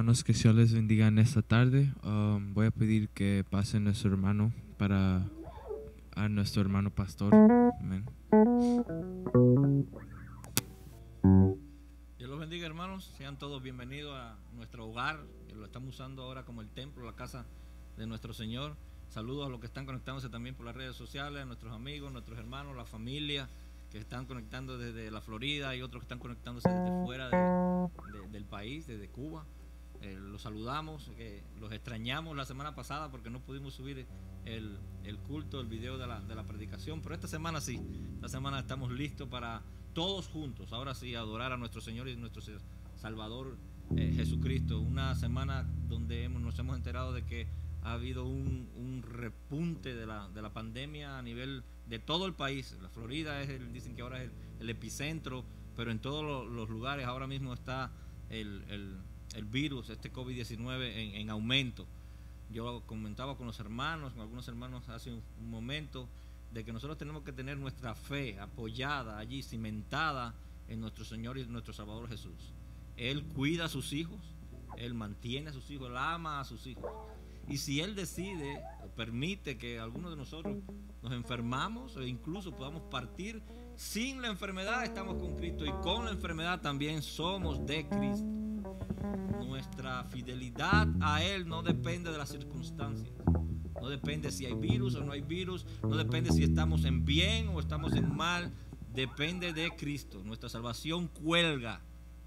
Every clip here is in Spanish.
hermanos, que Dios les bendiga en esta tarde. Voy a pedir que pase nuestro hermano a nuestro hermano pastor. Amén. Dios los bendiga, hermanos. Sean todos bienvenidos a nuestro hogar, que lo estamos usando ahora como el templo, la casa de nuestro Señor. Saludos a los que están conectándose también por las redes sociales, a nuestros amigos, nuestros hermanos, la familia que están conectando desde la Florida y otros que están conectándose desde fuera del país, desde Cuba. Los saludamos, los extrañamos la semana pasada porque no pudimos subir el culto, el video de la predicación, pero esta semana sí, esta semana estamos listos para todos juntos, ahora sí, adorar a nuestro Señor y nuestro Salvador Jesucristo. Una semana donde nos hemos enterado de que ha habido un repunte de la pandemia a nivel de todo el país. La Florida dicen que ahora es el epicentro, pero en todos los lugares ahora mismo está el virus, este COVID-19 en aumento. Yo comentaba con algunos hermanos hace un momento, de que nosotros tenemos que tener nuestra fe apoyada allí, cimentada en nuestro Señor y nuestro Salvador Jesús. Él cuida a sus hijos, Él mantiene a sus hijos, Él ama a sus hijos. Y si Él decide o permite que algunos de nosotros nos enfermamos o incluso podamos partir sin la enfermedad, estamos con Cristo, y con la enfermedad también somos de Cristo. Nuestra fidelidad a Él no depende de las circunstancias, no depende si hay virus o no hay virus, no depende si estamos en bien o estamos en mal, depende de Cristo. Nuestra salvación cuelga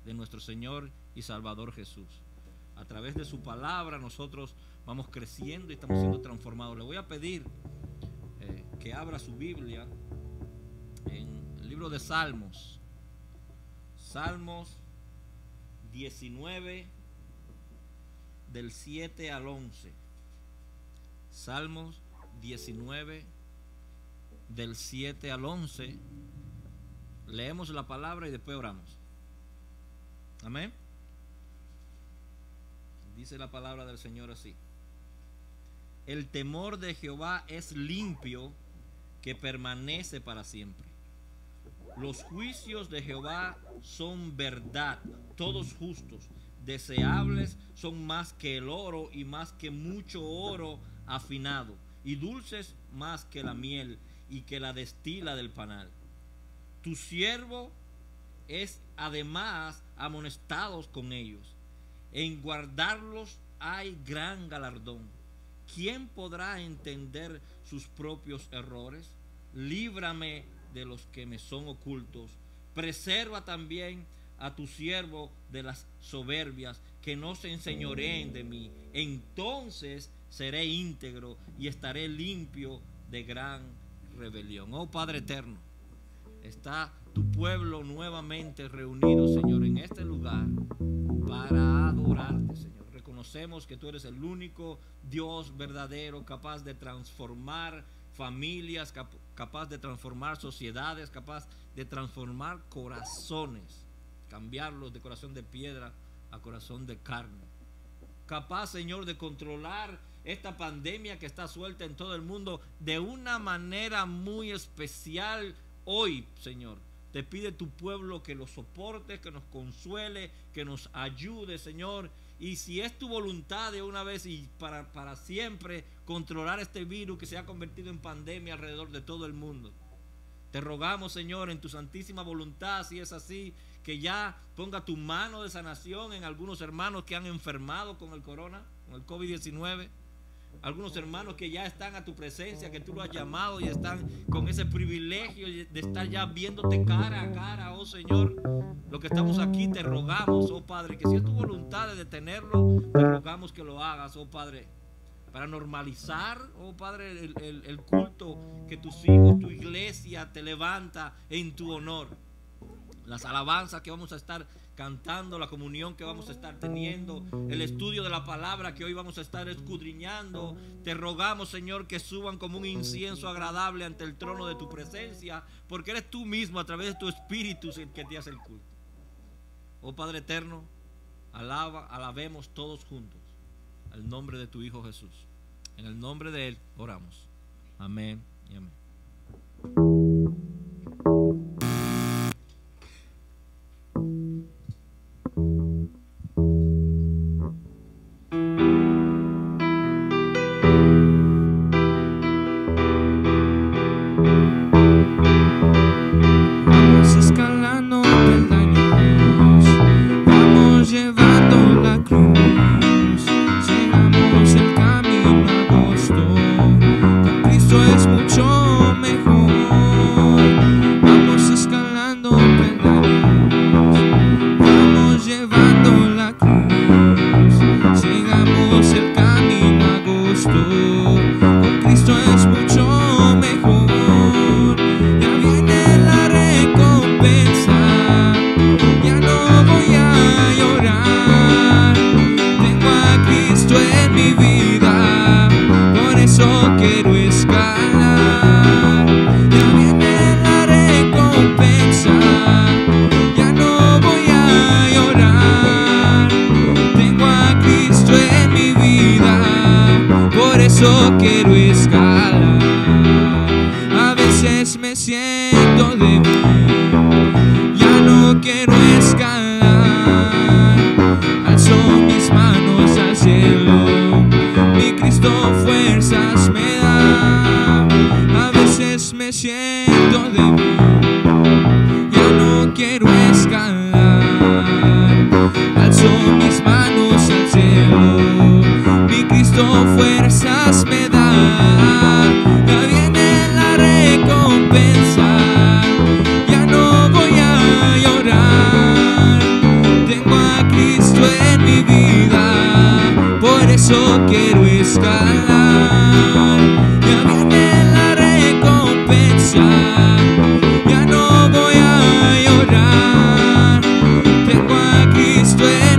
de nuestro Señor y Salvador Jesús. A través de su palabra nosotros vamos creciendo y estamos siendo transformados. Le voy a pedir que abra su Biblia en el libro de Salmos 19, del 7 al 11. Salmos 19, del 7 al 11. Leemos la palabra y después oramos. Amén. Dice la palabra del Señor así: el temor de Jehová es limpio, que permanece para siempre. Los juicios de Jehová son verdad, todos justos. Deseables son más que el oro y más que mucho oro afinado, y dulces más que la miel y que la destila del panal. Tu siervo es además amonestados con ellos. En guardarlos hay gran galardón. ¿Quién podrá entender sus propios errores? Líbrame de los que me son ocultos. Preserva también a tu siervo de las soberbias, que no se enseñoreen de mí. Entonces seré íntegro y estaré limpio de gran rebelión. Oh Padre eterno, está tu pueblo nuevamente reunido, Señor, en este lugar para adorarte, Señor. Reconocemos que tú eres el único Dios verdadero, capaz de transformar familias, capaz de transformar sociedades, capaz de transformar corazones, cambiarlos de corazón de piedra a corazón de carne. Capaz, Señor, de controlar esta pandemia que está suelta en todo el mundo de una manera muy especial hoy, Señor. Te pide tu pueblo que lo soporte, que nos consuele, que nos ayude, Señor. Y si es tu voluntad de una vez y para siempre controlar este virus que se ha convertido en pandemia alrededor de todo el mundo, te rogamos, Señor, en tu santísima voluntad, si es así, que ya ponga tu mano de sanación en algunos hermanos que han enfermado con el corona, con el COVID-19. Algunos hermanos que ya están a tu presencia, que tú lo has llamado y están con ese privilegio de estar ya viéndote cara a cara, oh Señor. Lo que estamos aquí te rogamos, oh Padre, que si es tu voluntad de detenerlo, te rogamos que lo hagas, oh Padre, para normalizar, oh Padre, el culto que tus hijos, tu iglesia te levanta en tu honor. Las alabanzas que vamos a estar cantando, la comunión que vamos a estar teniendo, el estudio de la palabra que hoy vamos a estar escudriñando. Te rogamos, Señor, que suban como un incienso agradable ante el trono de tu presencia, porque eres tú mismo, a través de tu Espíritu, el que te hace el culto. Oh Padre eterno, alabemos todos juntos al nombre de tu Hijo Jesús. En el nombre de Él oramos. Amén y amén.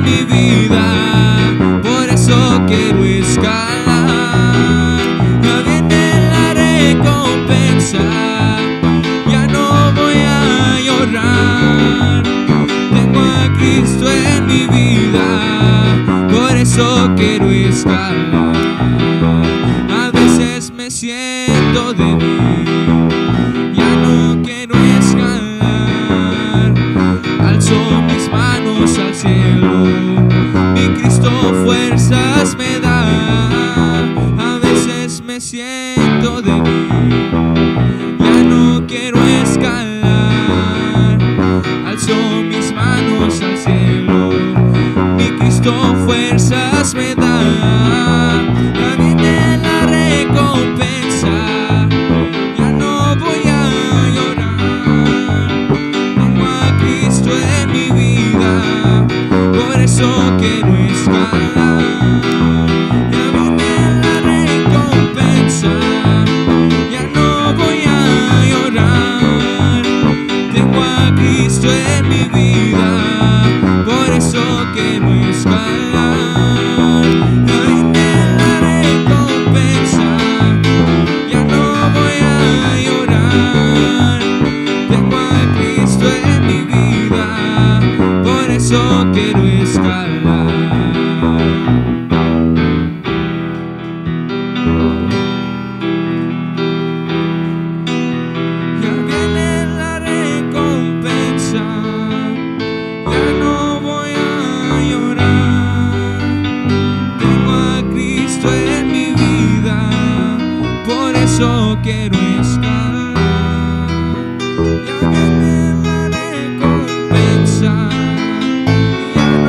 en mi vida, por eso quiero escalar. Ya viene la recompensa, ya no voy a llorar. Tengo a Cristo en mi vida, por eso quiero escalar. A veces me siento débil, ya no quiero escalar. Alzo mis manos al cielo, mi Cristo fuerzas me da. A veces me siento débil, ya no quiero escalar. Alzo mis manos al cielo, mi Cristo fuerzas me da. Ya viene la recompensa, ya no voy a llorar. Tengo a Cristo en mi vida, por eso quiero escalar. Ya viene la recompensa, ya no voy a llorar. Tengo a Cristo en mi vida, por eso quiero escalar. Ya viene la recompensa, ya no voy a llorar. Tengo a Cristo en mi vida, por eso quiero escalar. Ya viene la recompensa, ya no voy a llorar. Tengo a Cristo en mi vida, por eso quiero escalar. Ya viene la recompensa, ya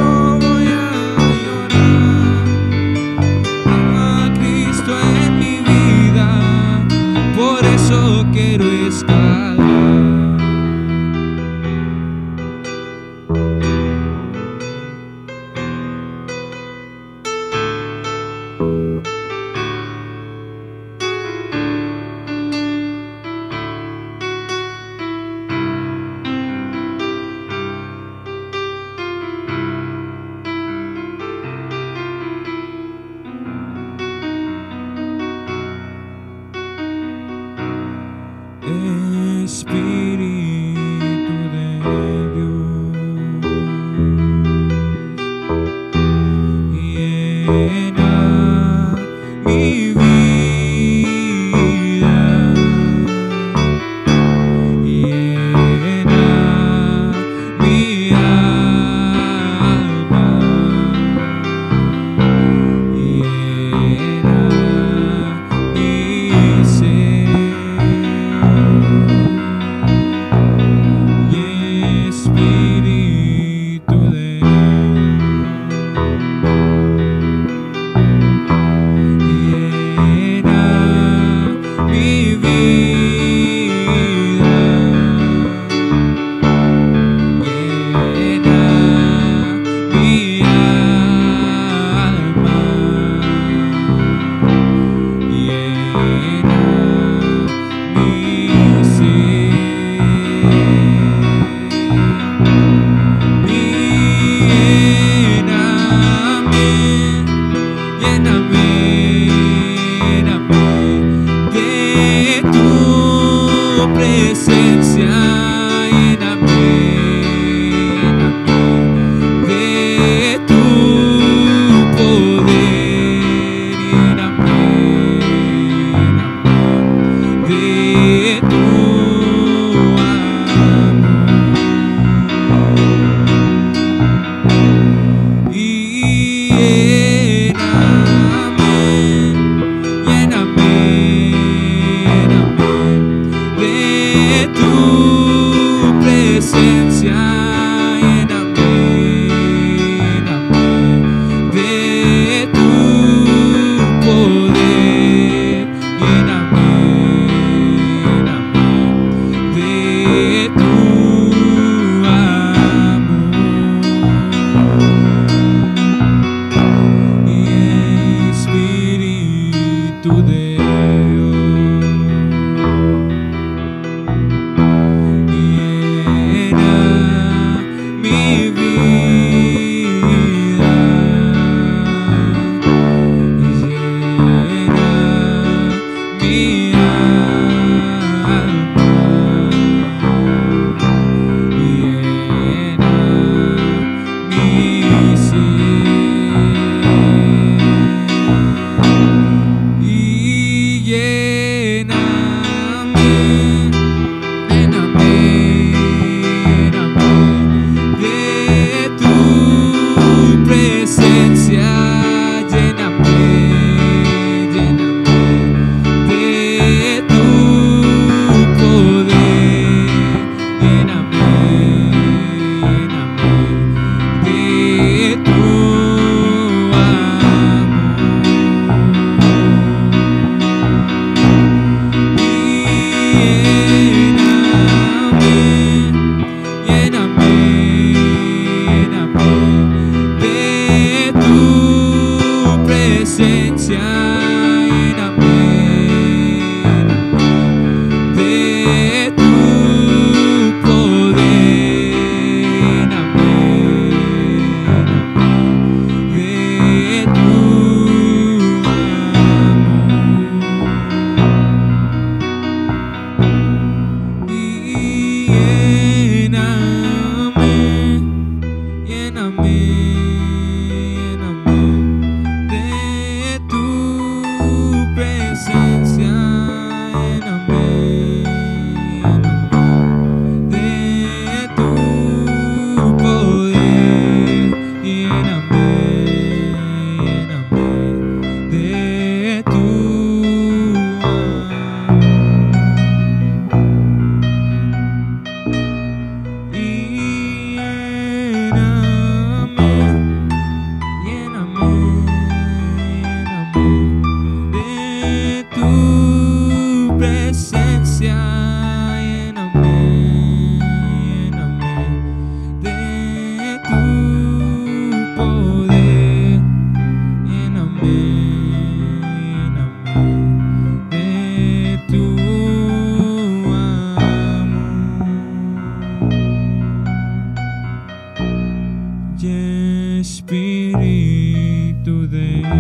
Espíritu de Dios.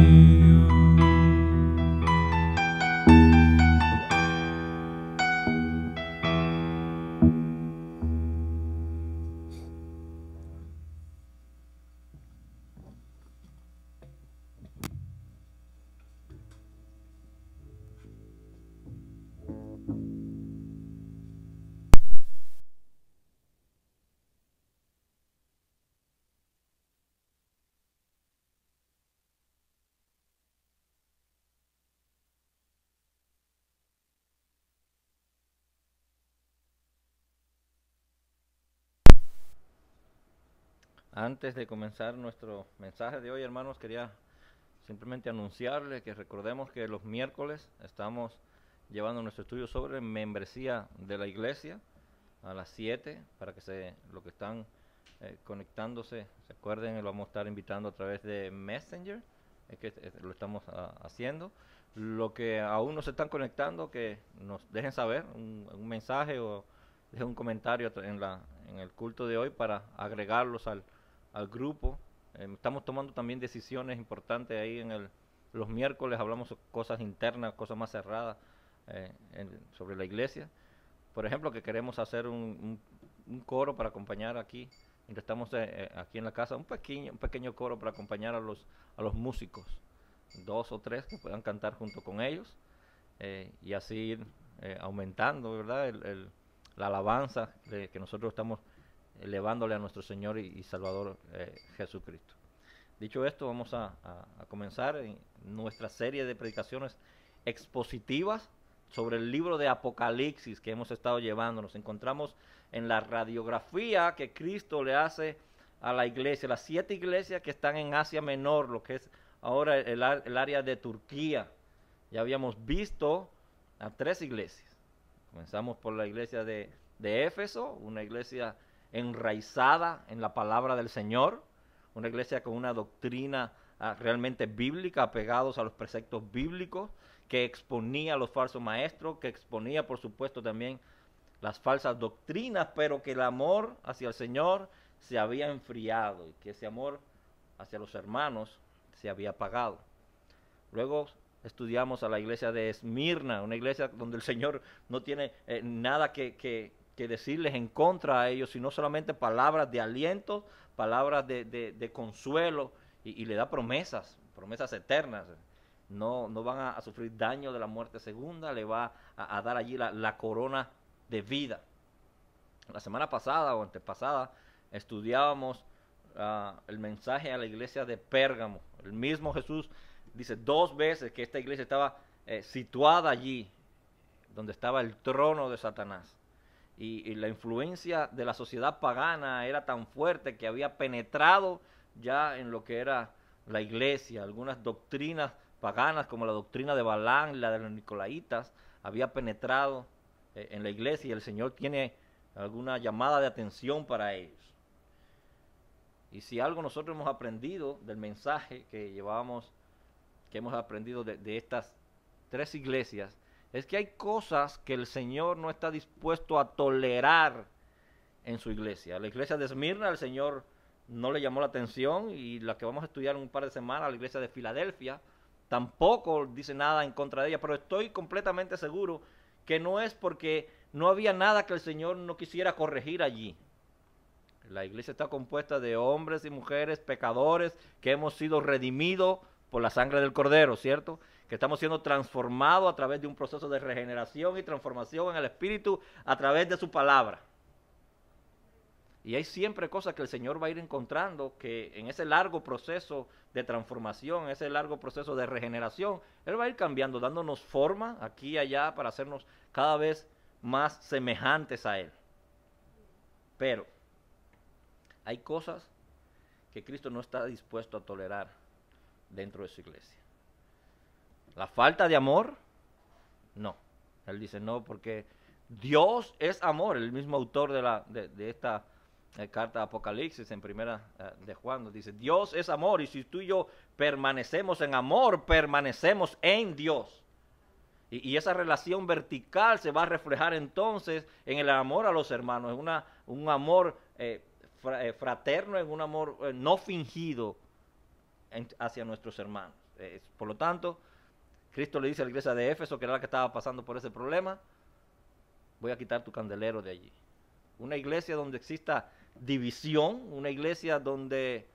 Antes de comenzar nuestro mensaje de hoy, hermanos, quería simplemente anunciarles que recordemos que los miércoles estamos llevando nuestro estudio sobre membresía de la iglesia a las 7, para que los que están conectándose se acuerden, lo vamos a estar invitando a través de Messenger, lo estamos haciendo. Lo que aún no se están conectando, que nos dejen saber un mensaje o dejen un comentario en el culto de hoy para agregarlos al grupo. Estamos tomando también decisiones importantes ahí los miércoles, hablamos cosas internas, cosas más cerradas sobre la iglesia. Por ejemplo, que queremos hacer un coro para acompañar aquí, mientras estamos aquí en la casa, un pequeño coro para acompañar a los músicos, 2 o 3 que puedan cantar junto con ellos, y así ir aumentando, ¿verdad? La alabanza que nosotros estamos elevándole a nuestro Señor y Salvador Jesucristo. Dicho esto, vamos a comenzar en nuestra serie de predicaciones expositivas sobre el libro de Apocalipsis que hemos estado llevando. Nos encontramos en la radiografía que Cristo le hace a la iglesia, las 7 iglesias que están en Asia Menor, lo que es ahora el área de Turquía. Ya habíamos visto a 3 iglesias. Comenzamos por la iglesia de Éfeso, una iglesia enraizada en la palabra del Señor, una iglesia con una doctrina realmente bíblica, apegados a los preceptos bíblicos, que exponía a los falsos maestros, que exponía por supuesto también las falsas doctrinas, pero que el amor hacia el Señor se había enfriado y que ese amor hacia los hermanos se había apagado. Luego estudiamos a la iglesia de Esmirna, una iglesia donde el Señor no tiene nada que decirles en contra a ellos, sino solamente palabras de aliento, palabras de consuelo, y le da promesas eternas. No van a sufrir daño de la muerte segunda, le va a dar allí la corona de vida. La semana pasada o antepasada estudiábamos el mensaje a la iglesia de Pérgamo. El mismo Jesús dice 2 veces que esta iglesia estaba situada allí, donde estaba el trono de Satanás. Y la influencia de la sociedad pagana era tan fuerte que había penetrado ya en lo que era la iglesia. Algunas doctrinas paganas, como la doctrina de Balaam, la de los Nicolaitas, había penetrado en la iglesia, y el Señor tiene alguna llamada de atención para ellos. Y si algo nosotros hemos aprendido del mensaje que hemos aprendido de estas 3 iglesias, es que hay cosas que el Señor no está dispuesto a tolerar en su iglesia. La iglesia de Esmirna, el Señor no le llamó la atención, y la que vamos a estudiar en un par de semanas, la iglesia de Filadelfia, tampoco dice nada en contra de ella, pero estoy completamente seguro que no es porque no había nada que el Señor no quisiera corregir allí. La iglesia está compuesta de hombres y mujeres pecadores que hemos sido redimidos por la sangre del Cordero, ¿cierto? Que estamos siendo transformados a través de un proceso de regeneración y transformación en el Espíritu a través de su palabra. Y hay siempre cosas que el Señor va a ir encontrando que en ese largo proceso de transformación, en ese largo proceso de regeneración, Él va a ir cambiando, dándonos forma aquí y allá para hacernos cada vez más semejantes a Él. Pero hay cosas que Cristo no está dispuesto a tolerar dentro de su iglesia. La falta de amor, no. Él dice no, porque Dios es amor. El mismo autor de esta carta de Apocalipsis en primera de Juan nos dice, Dios es amor, y si tú y yo permanecemos en amor, permanecemos en Dios. Y esa relación vertical se va a reflejar entonces en el amor a los hermanos, en un amor fraterno, en un amor no fingido hacia nuestros hermanos. Por lo tanto, Cristo le dice a la iglesia de Éfeso, que era la que estaba pasando por ese problema, voy a quitar tu candelero de allí. Una iglesia donde exista división, una iglesia donde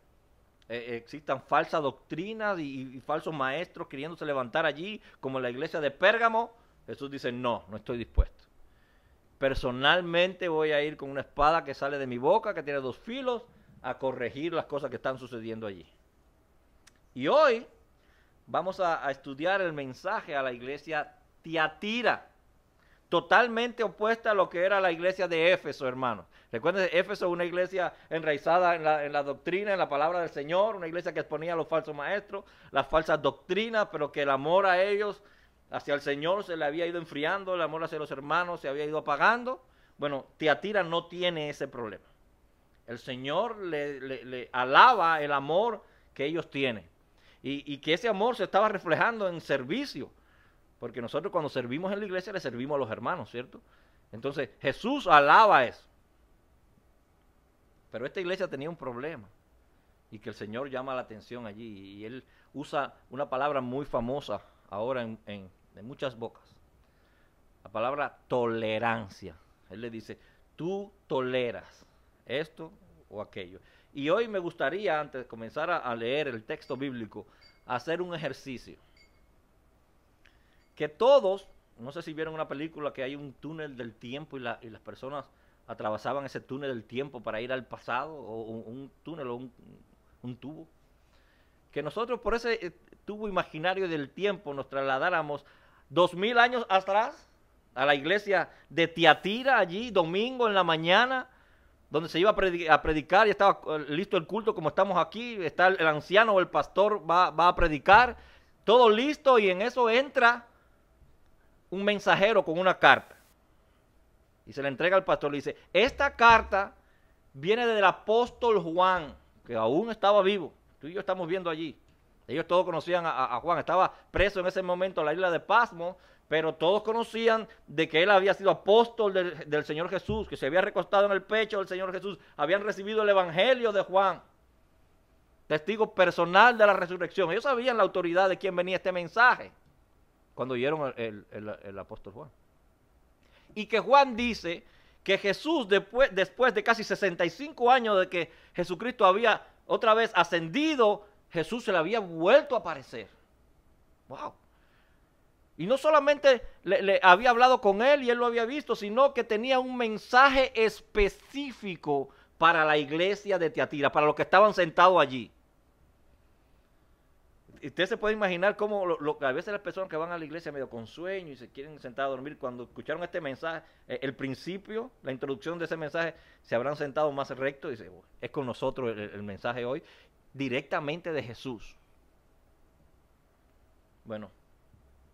existan falsas doctrinas y falsos maestros queriéndose levantar allí, como la iglesia de Pérgamo, Jesús dice, no estoy dispuesto. Personalmente voy a ir con una espada que sale de mi boca, que tiene 2 filos, a corregir las cosas que están sucediendo allí. Y hoy vamos a estudiar el mensaje a la iglesia Tiatira, totalmente opuesta a lo que era la iglesia de Éfeso, hermanos. Recuerden, Éfeso es una iglesia enraizada en la doctrina, en la palabra del Señor, una iglesia que exponía a los falsos maestros, las falsas doctrinas, pero que el amor a ellos, hacia el Señor, se le había ido enfriando, el amor hacia los hermanos se había ido apagando. Bueno, Tiatira no tiene ese problema. El Señor le alaba el amor que ellos tienen. Y que ese amor se estaba reflejando en servicio. Porque nosotros cuando servimos en la iglesia le servimos a los hermanos, ¿cierto? Entonces Jesús alaba eso. Pero esta iglesia tenía un problema. Y que el Señor llama la atención allí. Y Él usa una palabra muy famosa ahora en muchas bocas. La palabra tolerancia. Él le dice, tú toleras esto o aquello. Y hoy me gustaría, antes de comenzar a leer el texto bíblico, hacer un ejercicio. Que todos, no sé si vieron una película que hay un túnel del tiempo y las personas atravesaban ese túnel del tiempo para ir al pasado, o un túnel o un tubo. Que nosotros por ese tubo imaginario del tiempo nos trasladáramos 2000 años atrás a la iglesia de Tiatira, allí, domingo en la mañana, donde se iba a predicar y estaba listo el culto como estamos aquí, está el anciano o el pastor va a predicar, todo listo, y en eso entra un mensajero con una carta y se le entrega al pastor. Le dice, esta carta viene del apóstol Juan, que aún estaba vivo, tú y yo estamos viendo allí. Ellos todos conocían a Juan, estaba preso en ese momento en la isla de Pasmo, pero todos conocían de que él había sido apóstol del Señor Jesús, que se había recostado en el pecho del Señor Jesús, habían recibido el evangelio de Juan, testigo personal de la resurrección. Ellos sabían la autoridad de quién venía este mensaje cuando oyeron el apóstol Juan. Y que Juan dice que Jesús, después de casi 65 años de que Jesucristo había otra vez ascendido, Jesús se le había vuelto a aparecer. ¡Wow! Y no solamente le había hablado con él y él lo había visto, sino que tenía un mensaje específico para la iglesia de Tiatira, para los que estaban sentados allí. Usted se puede imaginar cómo a veces las personas que van a la iglesia medio con sueño y se quieren sentar a dormir, cuando escucharon este mensaje, el principio, la introducción de ese mensaje, se habrán sentado más recto y dice, es con nosotros el mensaje hoy, directamente de Jesús. Bueno,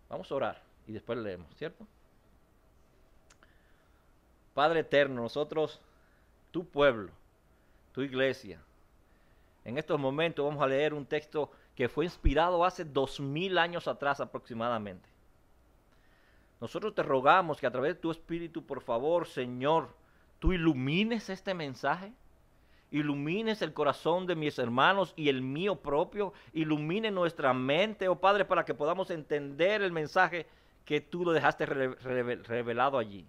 vamos a orar y después leemos, ¿cierto? Padre eterno, nosotros, tu pueblo, tu iglesia, en estos momentos vamos a leer un texto que fue inspirado hace 2000 años atrás aproximadamente. Nosotros te rogamos que a través de tu Espíritu, por favor, Señor, tú ilumines este mensaje, ilumines el corazón de mis hermanos y el mío propio, ilumine nuestra mente, oh Padre, para que podamos entender el mensaje que tú lo dejaste revelado allí.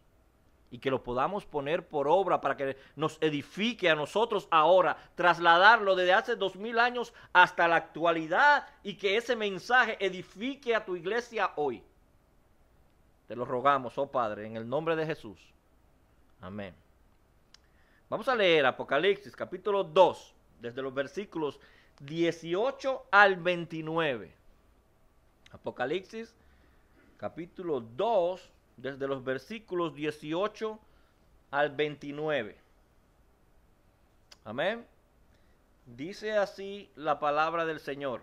y que lo podamos poner por obra para que nos edifique a nosotros ahora, trasladarlo desde hace 2000 años hasta la actualidad y que ese mensaje edifique a tu iglesia hoy. Te lo rogamos, oh Padre, en el nombre de Jesús. Amén. Vamos a leer Apocalipsis capítulo 2, desde los versículos 18 al 29. Apocalipsis capítulo 2, desde los versículos 18 al 29. Amén. Dice así la palabra del Señor.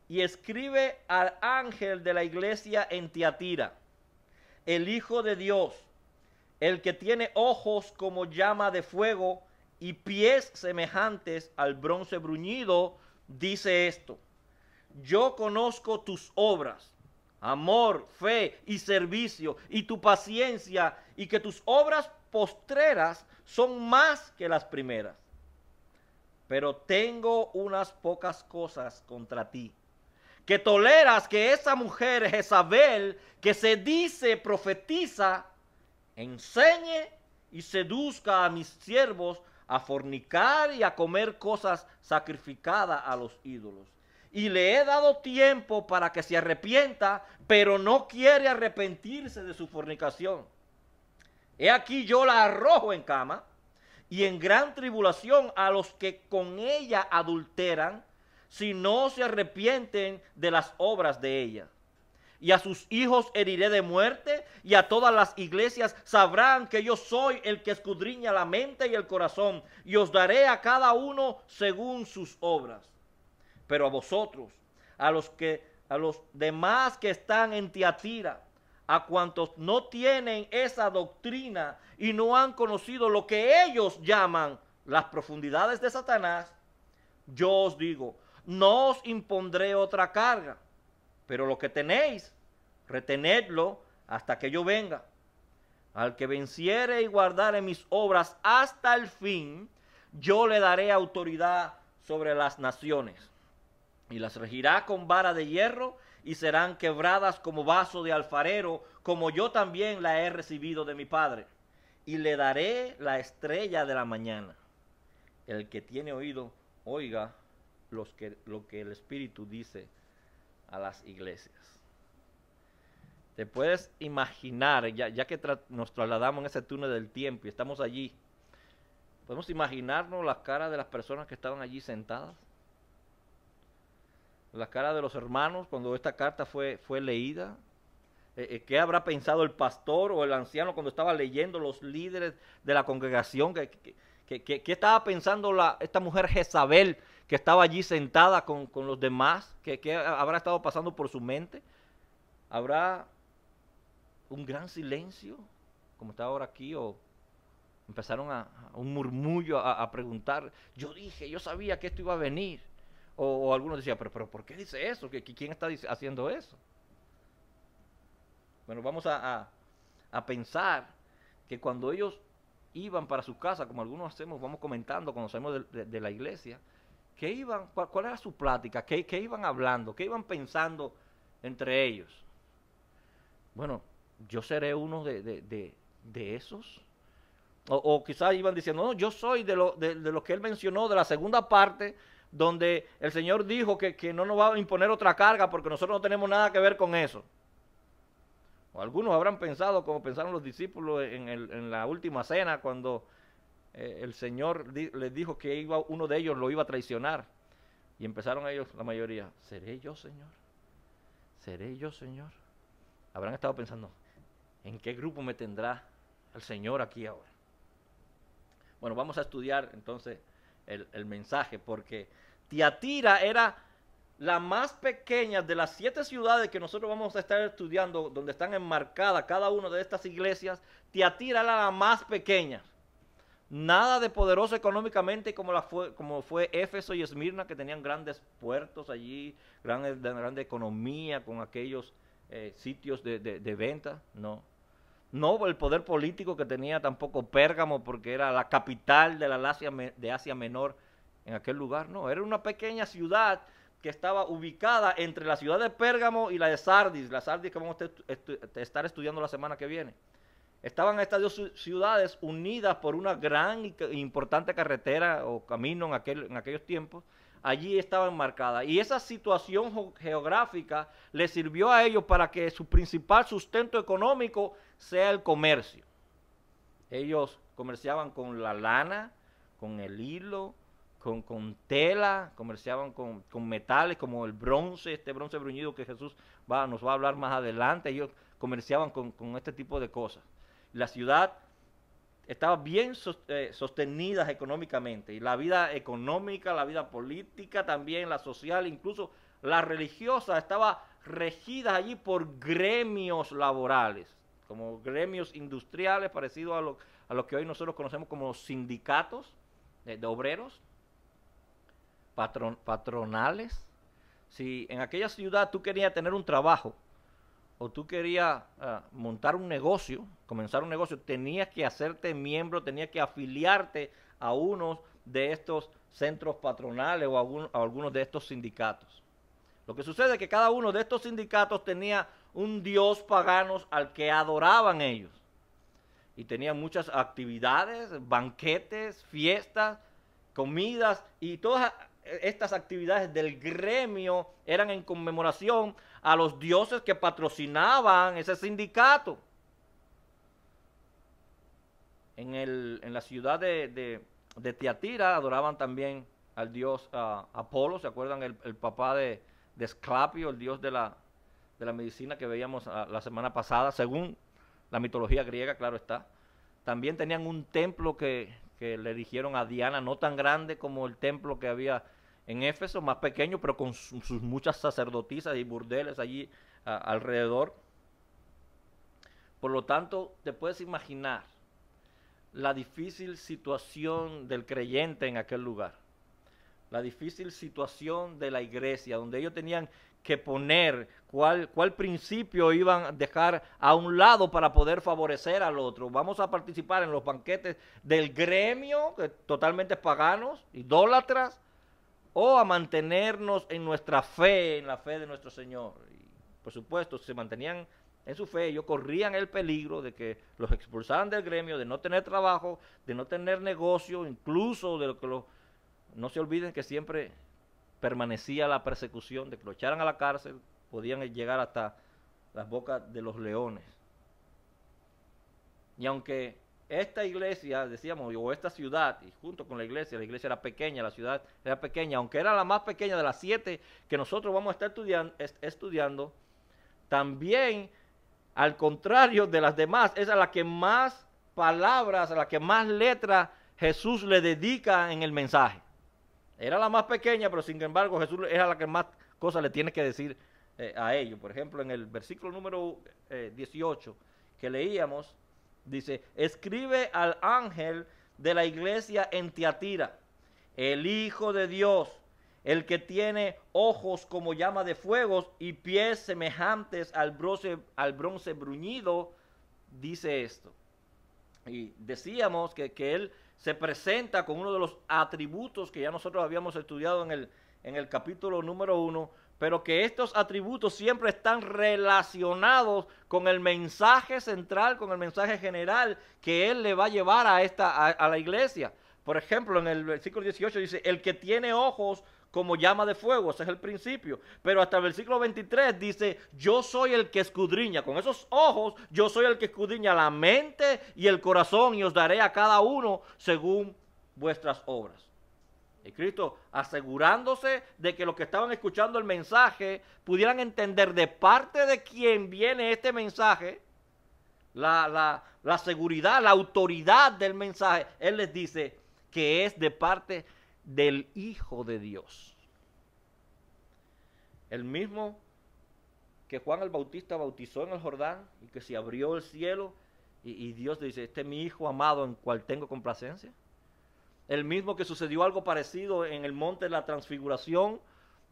Y escribe al ángel de la iglesia en Tiatira, el Hijo de Dios, el que tiene ojos como llama de fuego y pies semejantes al bronce bruñido, dice esto: yo conozco tus obras, amor, fe y servicio, y tu paciencia, y que tus obras postreras son más que las primeras. Pero tengo unas pocas cosas contra ti, que toleras que esa mujer Jezabel, que se dice profetiza, enseñe y seduzca a mis siervos a fornicar y a comer cosas sacrificadas a los ídolos. Y le he dado tiempo para que se arrepienta, pero no quiere arrepentirse de su fornicación. He aquí yo la arrojo en cama y en gran tribulación a los que con ella adulteran, si no se arrepienten de las obras de ella. Y a sus hijos heriré de muerte, y a todas las iglesias sabrán que yo soy el que escudriña la mente y el corazón, y os daré a cada uno según sus obras. Pero a vosotros, a los demás que están en Tiatira, a cuantos no tienen esa doctrina y no han conocido lo que ellos llaman las profundidades de Satanás, yo os digo, no os impondré otra carga, pero lo que tenéis, retenedlo hasta que yo venga. Al que venciere y guardare mis obras hasta el fin, yo le daré autoridad sobre las naciones, y las regirá con vara de hierro, y serán quebradas como vaso de alfarero, como yo también la he recibido de mi Padre. Y le daré la estrella de la mañana. El que tiene oído, oiga lo que el Espíritu dice a las iglesias. Te puedes imaginar, ya que nos trasladamos en ese túnel del tiempo y estamos allí, podemos imaginarnos las caras de las personas que estaban allí sentadas, la cara de los hermanos cuando esta carta fue leída. ¿Qué habrá pensado el pastor o el anciano cuando estaba leyendo, los líderes de la congregación? ¿Qué estaba pensando esta mujer Jezabel que estaba allí sentada con los demás? ¿Qué habrá estado pasando por su mente? ¿Habrá un gran silencio como está ahora aquí? ¿O empezaron a un murmullo a preguntar? Yo sabía que esto iba a venir. O algunos decían, pero ¿por qué dice eso? ¿Quién está haciendo eso? Bueno, vamos a pensar que cuando ellos iban para su casa, como algunos hacemos, vamos comentando cuando salimos de la iglesia, ¿cuál era su plática? ¿Qué iban hablando? ¿Qué iban pensando entre ellos? Bueno, yo seré uno de esos. O quizás iban diciendo, no, yo soy de lo que él mencionó, de la segunda parte, donde el Señor dijo que no nos va a imponer otra carga porque nosotros no tenemos nada que ver con eso. O algunos habrán pensado como pensaron los discípulos en la última cena, cuando el Señor les dijo que uno de ellos lo iba a traicionar. Y empezaron ellos, la mayoría, ¿seré yo, Señor? ¿Seré yo, Señor? Habrán estado pensando, ¿en qué grupo me tendrá el Señor aquí ahora? Bueno, vamos a estudiar entonces el mensaje, porque Tiatira era la más pequeña de las 7 ciudades que nosotros vamos a estar estudiando, donde están enmarcadas cada una de estas iglesias. Tiatira era la más pequeña. Nada de poderoso económicamente como fue Éfeso y Esmirna, que tenían grandes puertos allí, grande economía con aquellos sitios de venta. No el poder político que tenía tampoco Pérgamo, porque era la capital de Asia Menor en aquel lugar. No, era una pequeña ciudad que estaba ubicada entre la ciudad de Pérgamo y la de Sardis que vamos a estar estudiando la semana que viene. Estaban estas dos ciudades unidas por una gran y importante carretera o camino en aquellos tiempos. Allí estaban marcadas. Y esa situación geográfica les sirvió a ellos para que su principal sustento económico sea el comercio. Ellos comerciaban con la lana, con el hilo, con tela, comerciaban con metales como el bronce, este bronce bruñido que Jesús nos va a hablar más adelante. Ellos comerciaban con este tipo de cosas. La ciudad estaba bien sostenida económicamente, y la vida económica, la vida política también, la social, incluso la religiosa, estaba regida allí por gremios laborales, como gremios industriales parecidos a lo que hoy nosotros conocemos como sindicatos de obreros, patronales. Si en aquella ciudad tú querías tener un trabajo, o tú querías montar un negocio, comenzar un negocio, tenías que hacerte miembro, tenías que afiliarte a uno de estos centros patronales o a algunos de estos sindicatos. Lo que sucede es que cada uno de estos sindicatos tenía un dios pagano al que adoraban ellos. Y tenían muchas actividades, banquetes, fiestas, comidas, y todas estas actividades del gremio eran en conmemoración a los dioses que patrocinaban ese sindicato. En la ciudad de Tiatira adoraban también al dios Apolo. ¿Se acuerdan? El papá de Esclapio, el dios de la medicina que veíamos la semana pasada, según la mitología griega, claro está. También tenían un templo que le erigieron a Diana, no tan grande como el templo que había en Éfeso, más pequeño, pero con sus muchas sacerdotisas y burdeles allí alrededor. Por lo tanto, te puedes imaginar la difícil situación del creyente en aquel lugar, la difícil situación de la iglesia, donde ellos tenían que poner cuál principio iban a dejar a un lado para poder favorecer al otro. Vamos a participar en los banquetes del gremio, que totalmente paganos, idólatras, o a mantenernos en nuestra fe, en la fe de nuestro Señor. Y por supuesto, si se mantenían en su fe, ellos corrían el peligro de que los expulsaran del gremio, de no tener trabajo, de no tener negocio, incluso de lo que no se olviden que siempre permanecía la persecución, de que lo echaran a la cárcel, podían llegar hasta las bocas de los leones. Y aunque esta iglesia, decíamos, o esta ciudad, y junto con la iglesia era pequeña, la ciudad era pequeña, aunque era la más pequeña de las 7 que nosotros vamos a estar estudiando, también, al contrario de las demás, es a la que más palabras, a la que más letras Jesús le dedica en el mensaje. Era la más pequeña, pero sin embargo Jesús era la que más cosas le tiene que decir a ellos. Por ejemplo, en el versículo número 18 que leíamos, dice: escribe al ángel de la iglesia en Tiatira, el Hijo de Dios, el que tiene ojos como llama de fuego y pies semejantes al bronce bruñido, dice esto. Y decíamos que él se presenta con uno de los atributos que ya nosotros habíamos estudiado en el capítulo número 1, pero que estos atributos siempre están relacionados con el mensaje central, con el mensaje general que él le va a llevar a la iglesia. Por ejemplo, en el versículo 18 dice: el que tiene ojos como llama de fuego, ese es el principio. Pero hasta el versículo 23 dice: yo soy el que escudriña, con esos ojos yo soy el que escudriña la mente y el corazón, y os daré a cada uno según vuestras obras. Y Cristo asegurándose de que los que estaban escuchando el mensaje pudieran entender de parte de quién viene este mensaje, la seguridad, la autoridad del mensaje. Él les dice que es de parte del Hijo de Dios. El mismo que Juan el Bautista bautizó en el Jordán y que se abrió el cielo y Dios le dice: este es mi Hijo amado en cual tengo complacencia. El mismo que sucedió algo parecido en el monte de la transfiguración,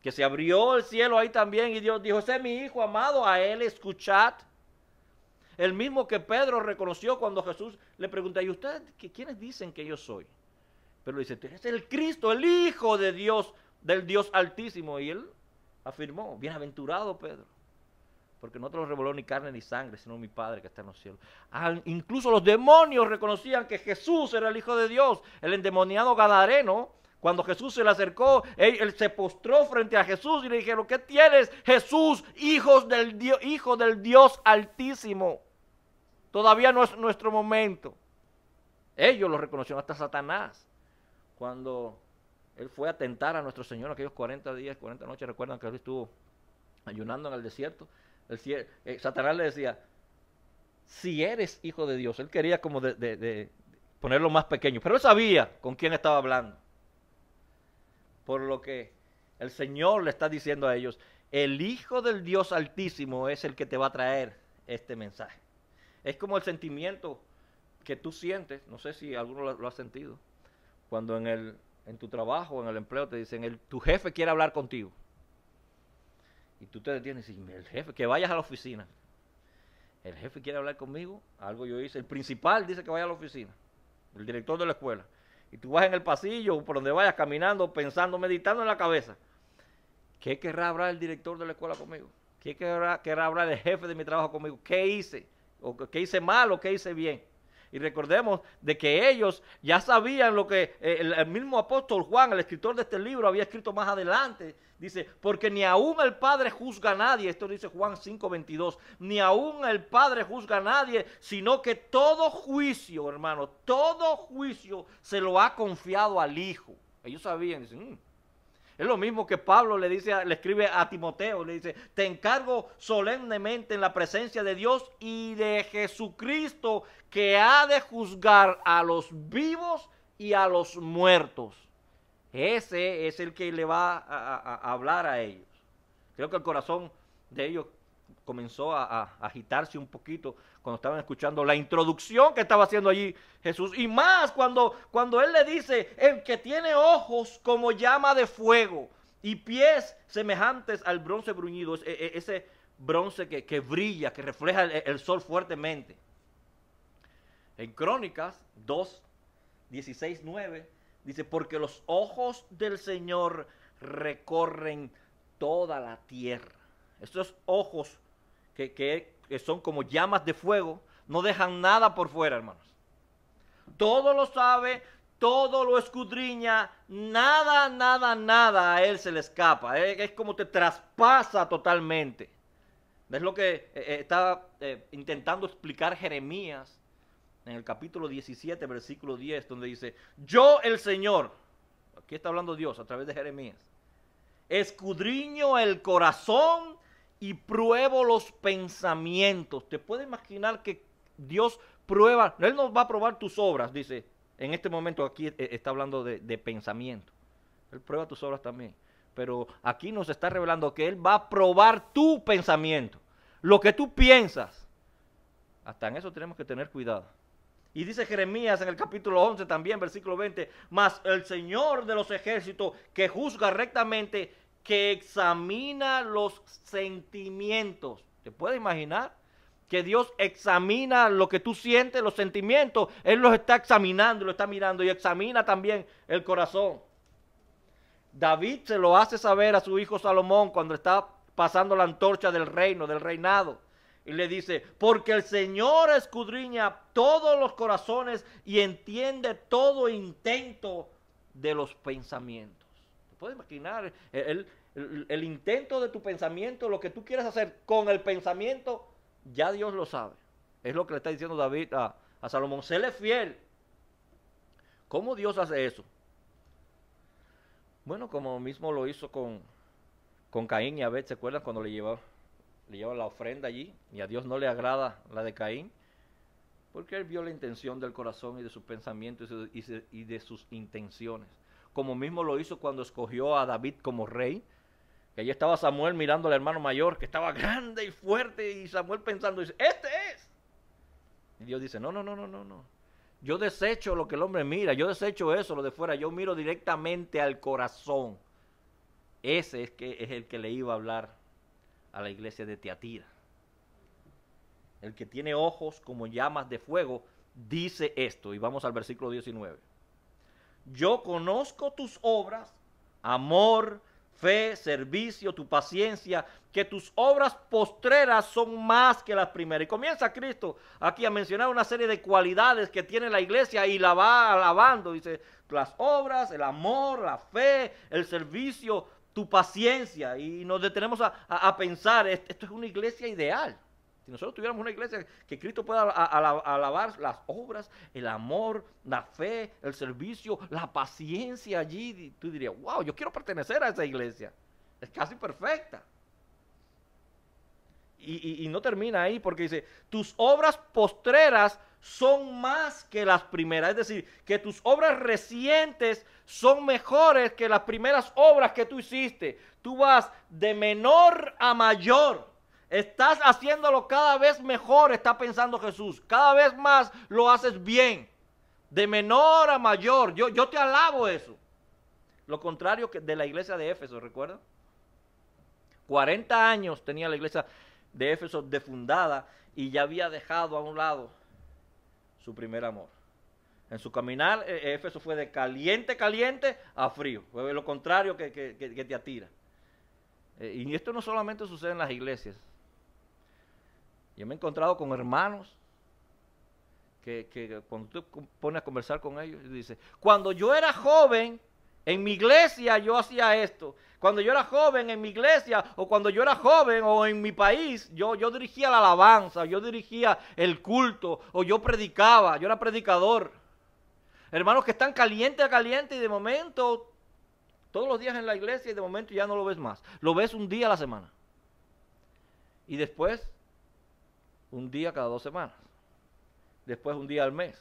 que se abrió el cielo ahí también y Dios dijo: ese es mi Hijo amado, a él escuchad. El mismo que Pedro reconoció cuando Jesús le pregunta: ¿y ustedes quiénes dicen que yo soy? Pero dice: es el Cristo, el Hijo de Dios, del Dios Altísimo. Y él afirmó: bienaventurado Pedro, porque no te lo reveló ni carne ni sangre, sino mi Padre que está en los cielos. Incluso los demonios reconocían que Jesús era el Hijo de Dios. El endemoniado Gadareno, cuando Jesús se le acercó, él se postró frente a Jesús y le dijeron: ¿qué tienes, Jesús, hijo del Dios Altísimo? Todavía no es nuestro momento. Ellos lo reconocieron, hasta Satanás. Cuando él fue a tentar a nuestro Señor aquellos 40 días, 40 noches, recuerdan que él estuvo ayunando en el desierto. Satanás le decía: si eres hijo de Dios. Él quería como de ponerlo más pequeño, pero él sabía con quién estaba hablando. Por lo que el Señor le está diciendo a ellos: el Hijo del Dios Altísimo es el que te va a traer este mensaje. Es como el sentimiento que tú sientes, no sé si alguno lo ha sentido, cuando en tu trabajo, en el empleo, te dicen: tu jefe quiere hablar contigo. Y tú te detienes y dices: el jefe, que vayas a la oficina. El jefe quiere hablar conmigo, algo yo hice. El principal dice que vaya a la oficina, el director de la escuela. Y tú vas en el pasillo, por donde vayas, caminando, pensando, meditando en la cabeza: ¿qué querrá hablar el director de la escuela conmigo? ¿Qué querrá hablar el jefe de mi trabajo conmigo? ¿Qué hice? ¿O qué hice mal o qué hice bien? Y recordemos de que ellos ya sabían lo que el mismo apóstol Juan, el escritor de este libro, había escrito más adelante. Dice: porque ni aún el Padre juzga a nadie. Esto dice Juan 5:22. Ni aún el Padre juzga a nadie, sino que todo juicio, hermano, todo juicio se lo ha confiado al Hijo. Ellos sabían, dicen: Es lo mismo que Pablo le escribe a Timoteo, le dice: te encargo solemnemente en la presencia de Dios y de Jesucristo, que ha de juzgar a los vivos y a los muertos. Ese es el que le va a hablar a ellos. Creo que el corazón de ellos comenzó a agitarse un poquito cuando estaban escuchando la introducción que estaba haciendo allí Jesús. Y más cuando él le dice: el que tiene ojos como llama de fuego y pies semejantes al bronce bruñido. Ese bronce que brilla, que refleja el sol fuertemente. En Crónicas 2, 16, 9 dice: porque los ojos del Señor recorren toda la tierra. Estos ojos que son como llamas de fuego, no dejan nada por fuera, hermanos. Todo lo sabe, todo lo escudriña, nada a él se le escapa. Es como te traspasa totalmente. Es lo que está intentando explicar Jeremías en el capítulo 17, versículo 10, donde dice: yo, el Señor, aquí está hablando Dios a través de Jeremías, escudriño el corazón y pruebo los pensamientos. ¿Te puedes imaginar que Dios prueba? Él no va a probar tus obras, dice. En este momento aquí está hablando de pensamiento. Él prueba tus obras también. Pero aquí nos está revelando que Él va a probar tu pensamiento. Lo que tú piensas. Hasta en eso tenemos que tener cuidado. Y dice Jeremías en el capítulo 11 también, versículo 20: mas el Señor de los ejércitos, que juzga rectamente, que examina los sentimientos. ¿Te puedes imaginar? Que Dios examina lo que tú sientes, los sentimientos. Él los está examinando, lo está mirando, y examina también el corazón. David se lo hace saber a su hijo Salomón cuando está pasando la antorcha del reino, del reinado. Y le dice: porque el Señor escudriña todos los corazones y entiende todo intento de los pensamientos. ¿Te puedes imaginar el intento de tu pensamiento, lo que tú quieres hacer con el pensamiento? Ya Dios lo sabe. Es lo que le está diciendo David a Salomón: séle fiel. ¿Cómo Dios hace eso? Bueno, como mismo lo hizo con Caín y Abel. ¿Se acuerdan cuando le llevaba la ofrenda allí? Y a Dios no le agrada la de Caín, porque él vio la intención del corazón y de sus pensamientos y de sus intenciones. Como mismo lo hizo cuando escogió a David como rey, que allí estaba Samuel mirando al hermano mayor, que estaba grande y fuerte, y Samuel pensando, dice: este es. Y Dios dice: no. Yo desecho lo que el hombre mira, yo desecho eso, lo de fuera, yo miro directamente al corazón. Ese es el que le iba a hablar a la iglesia de Tiatira. El que tiene ojos como llamas de fuego dice esto, y vamos al versículo 19: yo conozco tus obras, amor, fe, servicio, tu paciencia, que tus obras postreras son más que las primeras. Y comienza Cristo aquí a mencionar una serie de cualidades que tiene la iglesia y la va alabando. Dice, las obras, el amor, la fe, el servicio, tu paciencia. Y nos detenemos a pensar, esto es una iglesia ideal. Si nosotros tuviéramos una iglesia que Cristo pueda alabar las obras, el amor, la fe, el servicio, la paciencia allí, tú dirías, wow, yo quiero pertenecer a esa iglesia. Es casi perfecta. Y no termina ahí porque dice, tus obras postreras son más que las primeras. Es decir, que tus obras recientes son mejores que las primeras obras que tú hiciste. Tú vas de menor a mayor. Estás haciéndolo cada vez mejor, está pensando Jesús. Cada vez más lo haces bien. De menor a mayor. Yo te alabo eso. Lo contrario que de la iglesia de Éfeso, ¿recuerdan? 40 años tenía la iglesia de Éfeso de fundada y ya había dejado a un lado su primer amor. En su caminar, Éfeso fue de caliente a frío. Fue lo contrario que te atira. Y esto no solamente sucede en las iglesias. Yo me he encontrado con hermanos que cuando tú pones a conversar con ellos, dice, cuando yo era joven, en mi iglesia yo hacía esto. Cuando yo era joven en mi iglesia, o cuando yo era joven o en mi país, yo dirigía la alabanza, yo dirigía el culto, o yo predicaba, yo era predicador. Hermanos que están caliente y de momento, todos los días en la iglesia y de momento ya no lo ves más. Lo ves un día a la semana. Y después, un día cada 2 semanas. Después un día al mes.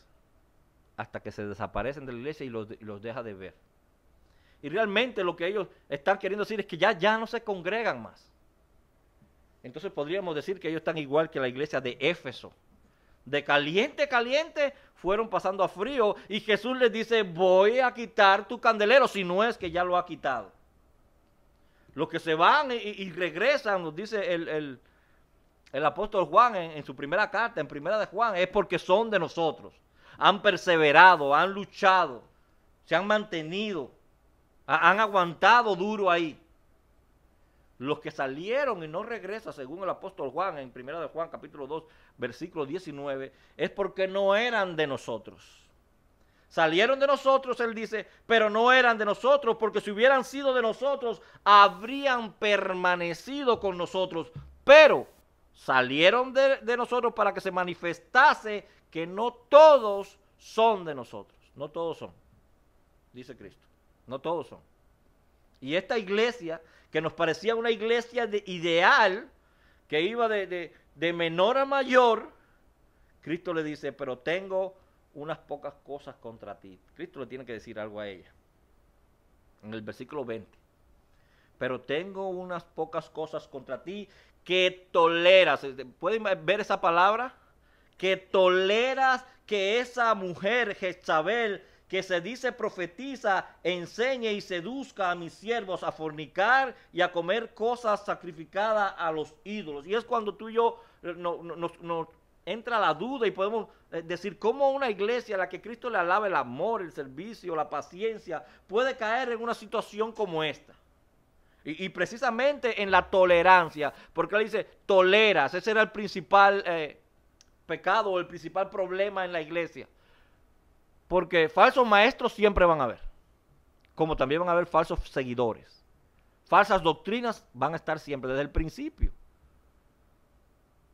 Hasta que se desaparecen de la iglesia y los deja de ver. Y realmente lo que ellos están queriendo decir es que ya no se congregan más. Entonces podríamos decir que ellos están igual que la iglesia de Éfeso. De caliente fueron pasando a frío y Jesús les dice, voy a quitar tu candelero, si no es que ya lo ha quitado. Los que se van y regresan, nos dice el apóstol Juan en su primera carta, en primera de Juan, es porque son de nosotros. Han perseverado, han luchado, se han mantenido, han aguantado duro ahí. Los que salieron y no regresan, según el apóstol Juan, en primera de Juan, capítulo 2, versículo 19, es porque no eran de nosotros. Salieron de nosotros, él dice, pero no eran de nosotros, porque si hubieran sido de nosotros, habrían permanecido con nosotros. Pero salieron de nosotros para que se manifestase que no todos son de nosotros. No todos son, dice Cristo. No todos son. Y esta iglesia, que nos parecía una iglesia ideal, que iba de menor a mayor, Cristo le dice, pero tengo unas pocas cosas contra ti. Cristo le tiene que decir algo a ella. En el versículo 20. Pero tengo unas pocas cosas contra ti que toleras. ¿Pueden ver esa palabra? Que toleras que esa mujer, Jezabel, que se dice profetiza, enseñe y seduzca a mis siervos a fornicar y a comer cosas sacrificadas a los ídolos. Y es cuando tú y yo nos entra la duda y podemos decir cómo una iglesia a la que Cristo le alaba el amor, el servicio, la paciencia, puede caer en una situación como esta. Y precisamente en la tolerancia, porque él dice, toleras, ese era el principal pecado o el principal problema en la iglesia. Porque falsos maestros siempre van a haber, como también van a haber falsos seguidores. Falsas doctrinas van a estar siempre, desde el principio.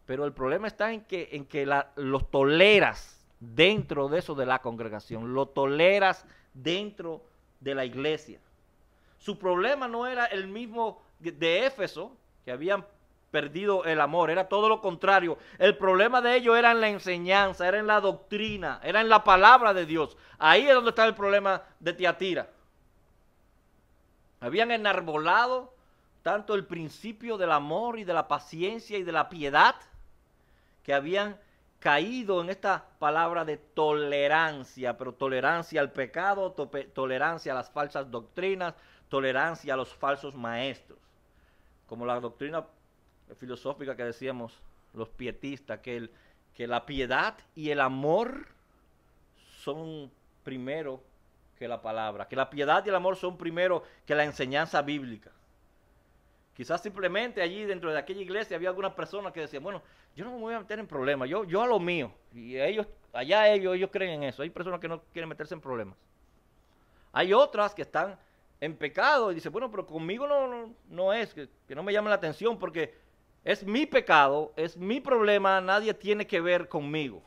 Pero el problema está en que los toleras dentro de eso de la congregación, lo toleras dentro de la iglesia. Su problema no era el mismo de Éfeso, que habían perdido el amor, era todo lo contrario. El problema de ellos era en la enseñanza, era en la doctrina, era en la palabra de Dios. Ahí es donde está el problema de Tiatira. Habían enarbolado tanto el principio del amor y de la paciencia y de la piedad, que habían caído en esta palabra de tolerancia, pero tolerancia al pecado, tolerancia a las falsas doctrinas, tolerancia a los falsos maestros. Como la doctrina filosófica que decíamos los pietistas, que la piedad y el amor son primero que la palabra, que la piedad y el amor son primero que la enseñanza bíblica. Quizás simplemente allí dentro de aquella iglesia había algunas personas que decían, bueno, yo no me voy a meter en problemas, yo a lo mío. Y ellos creen en eso. Hay personas que no quieren meterse en problemas. Hay otras que están en pecado y dicen, bueno, pero conmigo no es, que no me llame la atención porque es mi pecado, es mi problema, nadie tiene que ver conmigo.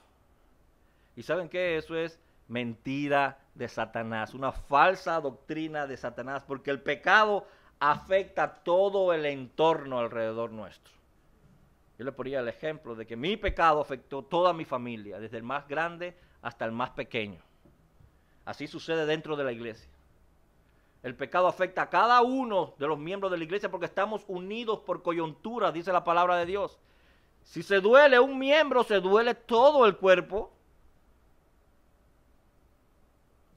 ¿Y saben qué? Eso es mentira de Satanás, una falsa doctrina de Satanás, porque el pecado afecta todo el entorno alrededor nuestro. Yo le ponía el ejemplo de que mi pecado afectó toda mi familia, desde el más grande hasta el más pequeño. Así sucede dentro de la iglesia. El pecado afecta a cada uno de los miembros de la iglesia porque estamos unidos por coyuntura, dice la palabra de Dios. Si se duele un miembro, se duele todo el cuerpo.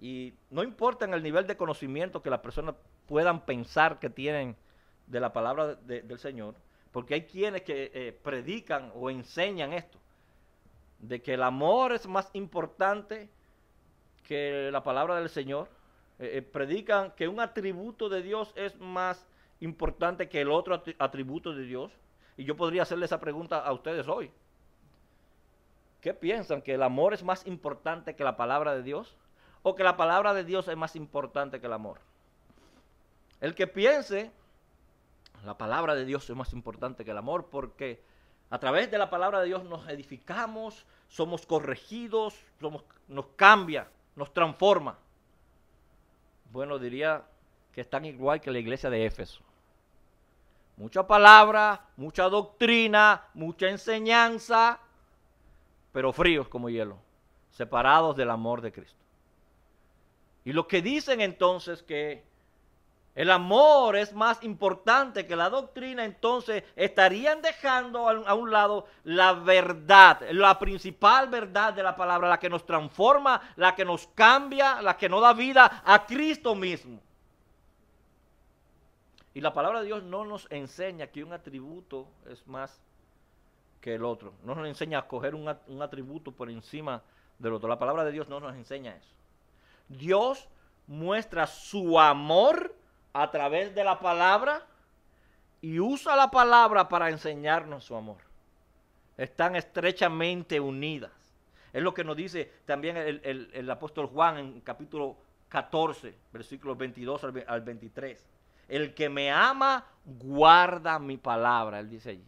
Y no importa en el nivel de conocimiento que las personas puedan pensar que tienen de la palabra del Señor, porque hay quienes que predican o enseñan esto, de que el amor es más importante que la palabra del Señor. Predican que un atributo de Dios es más importante que el otro atributo de Dios. Y yo podría hacerle esa pregunta a ustedes hoy. ¿Qué piensan? ¿Que el amor es más importante que la palabra de Dios? ¿O que la palabra de Dios es más importante que el amor? El que piense, la palabra de Dios es más importante que el amor, porque a través de la palabra de Dios nos edificamos, somos corregidos, nos cambia, nos transforma. Bueno, diría que están igual que la iglesia de Éfeso. Mucha palabra, mucha doctrina, mucha enseñanza, pero fríos como hielo, separados del amor de Cristo. Y lo que dicen entonces que el amor es más importante que la doctrina, entonces estarían dejando a un lado la verdad, la principal verdad de la palabra, la que nos transforma, la que nos cambia, la que nos da vida a Cristo mismo. Y la palabra de Dios no nos enseña que un atributo es más que el otro. No nos enseña a escoger un atributo por encima del otro. La palabra de Dios no nos enseña eso. Dios muestra su amor a través de la palabra y usa la palabra para enseñarnos su amor. Están estrechamente unidas. Es lo que nos dice también el apóstol Juan en capítulo 14, versículos 22 al 23. El que me ama, guarda mi palabra, él dice allí.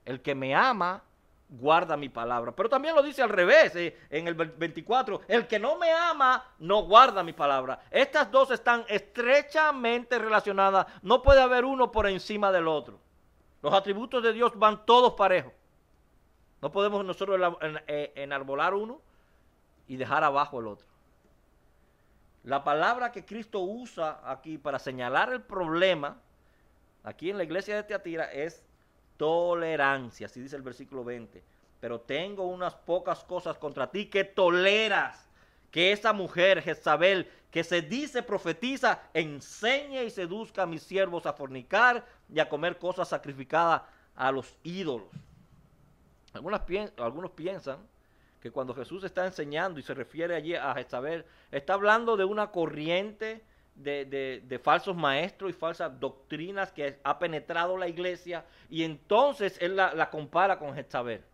El que me ama, guarda mi palabra. Pero también lo dice al revés, en el 24, el que no me ama, no guarda mi palabra. Estas dos están estrechamente relacionadas. No puede haber uno por encima del otro. Los atributos de Dios van todos parejos. No podemos nosotros enarbolar uno y dejar abajo el otro. La palabra que Cristo usa aquí para señalar el problema, aquí en la iglesia de Tiatira, es tolerancia, así dice el versículo 20. Pero tengo unas pocas cosas contra ti, que toleras que esa mujer, Jezabel, que se dice profetiza, enseñe y seduzca a mis siervos a fornicar y a comer cosas sacrificadas a los ídolos. Algunos piensan que cuando Jesús está enseñando y se refiere allí a Jezabel, está hablando de una corriente de falsos maestros y falsas doctrinas que ha penetrado la iglesia, y entonces él la compara con Jezabel.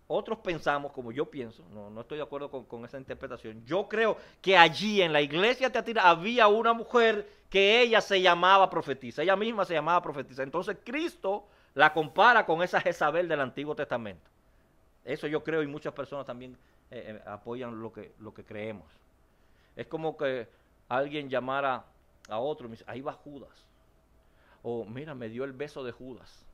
Otros pensamos, como yo pienso, no estoy de acuerdo con esa interpretación. Yo creo que allí en la iglesia de Tiatira había una mujer que ella se llamaba profetisa, ella misma se llamaba profetisa. Entonces Cristo la compara con esa Jezabel del Antiguo Testamento. Eso yo creo, y muchas personas también apoyan lo que creemos. Es como que alguien llamara a otro y me dice, ahí va Judas. O mira, me dio el beso de Judas.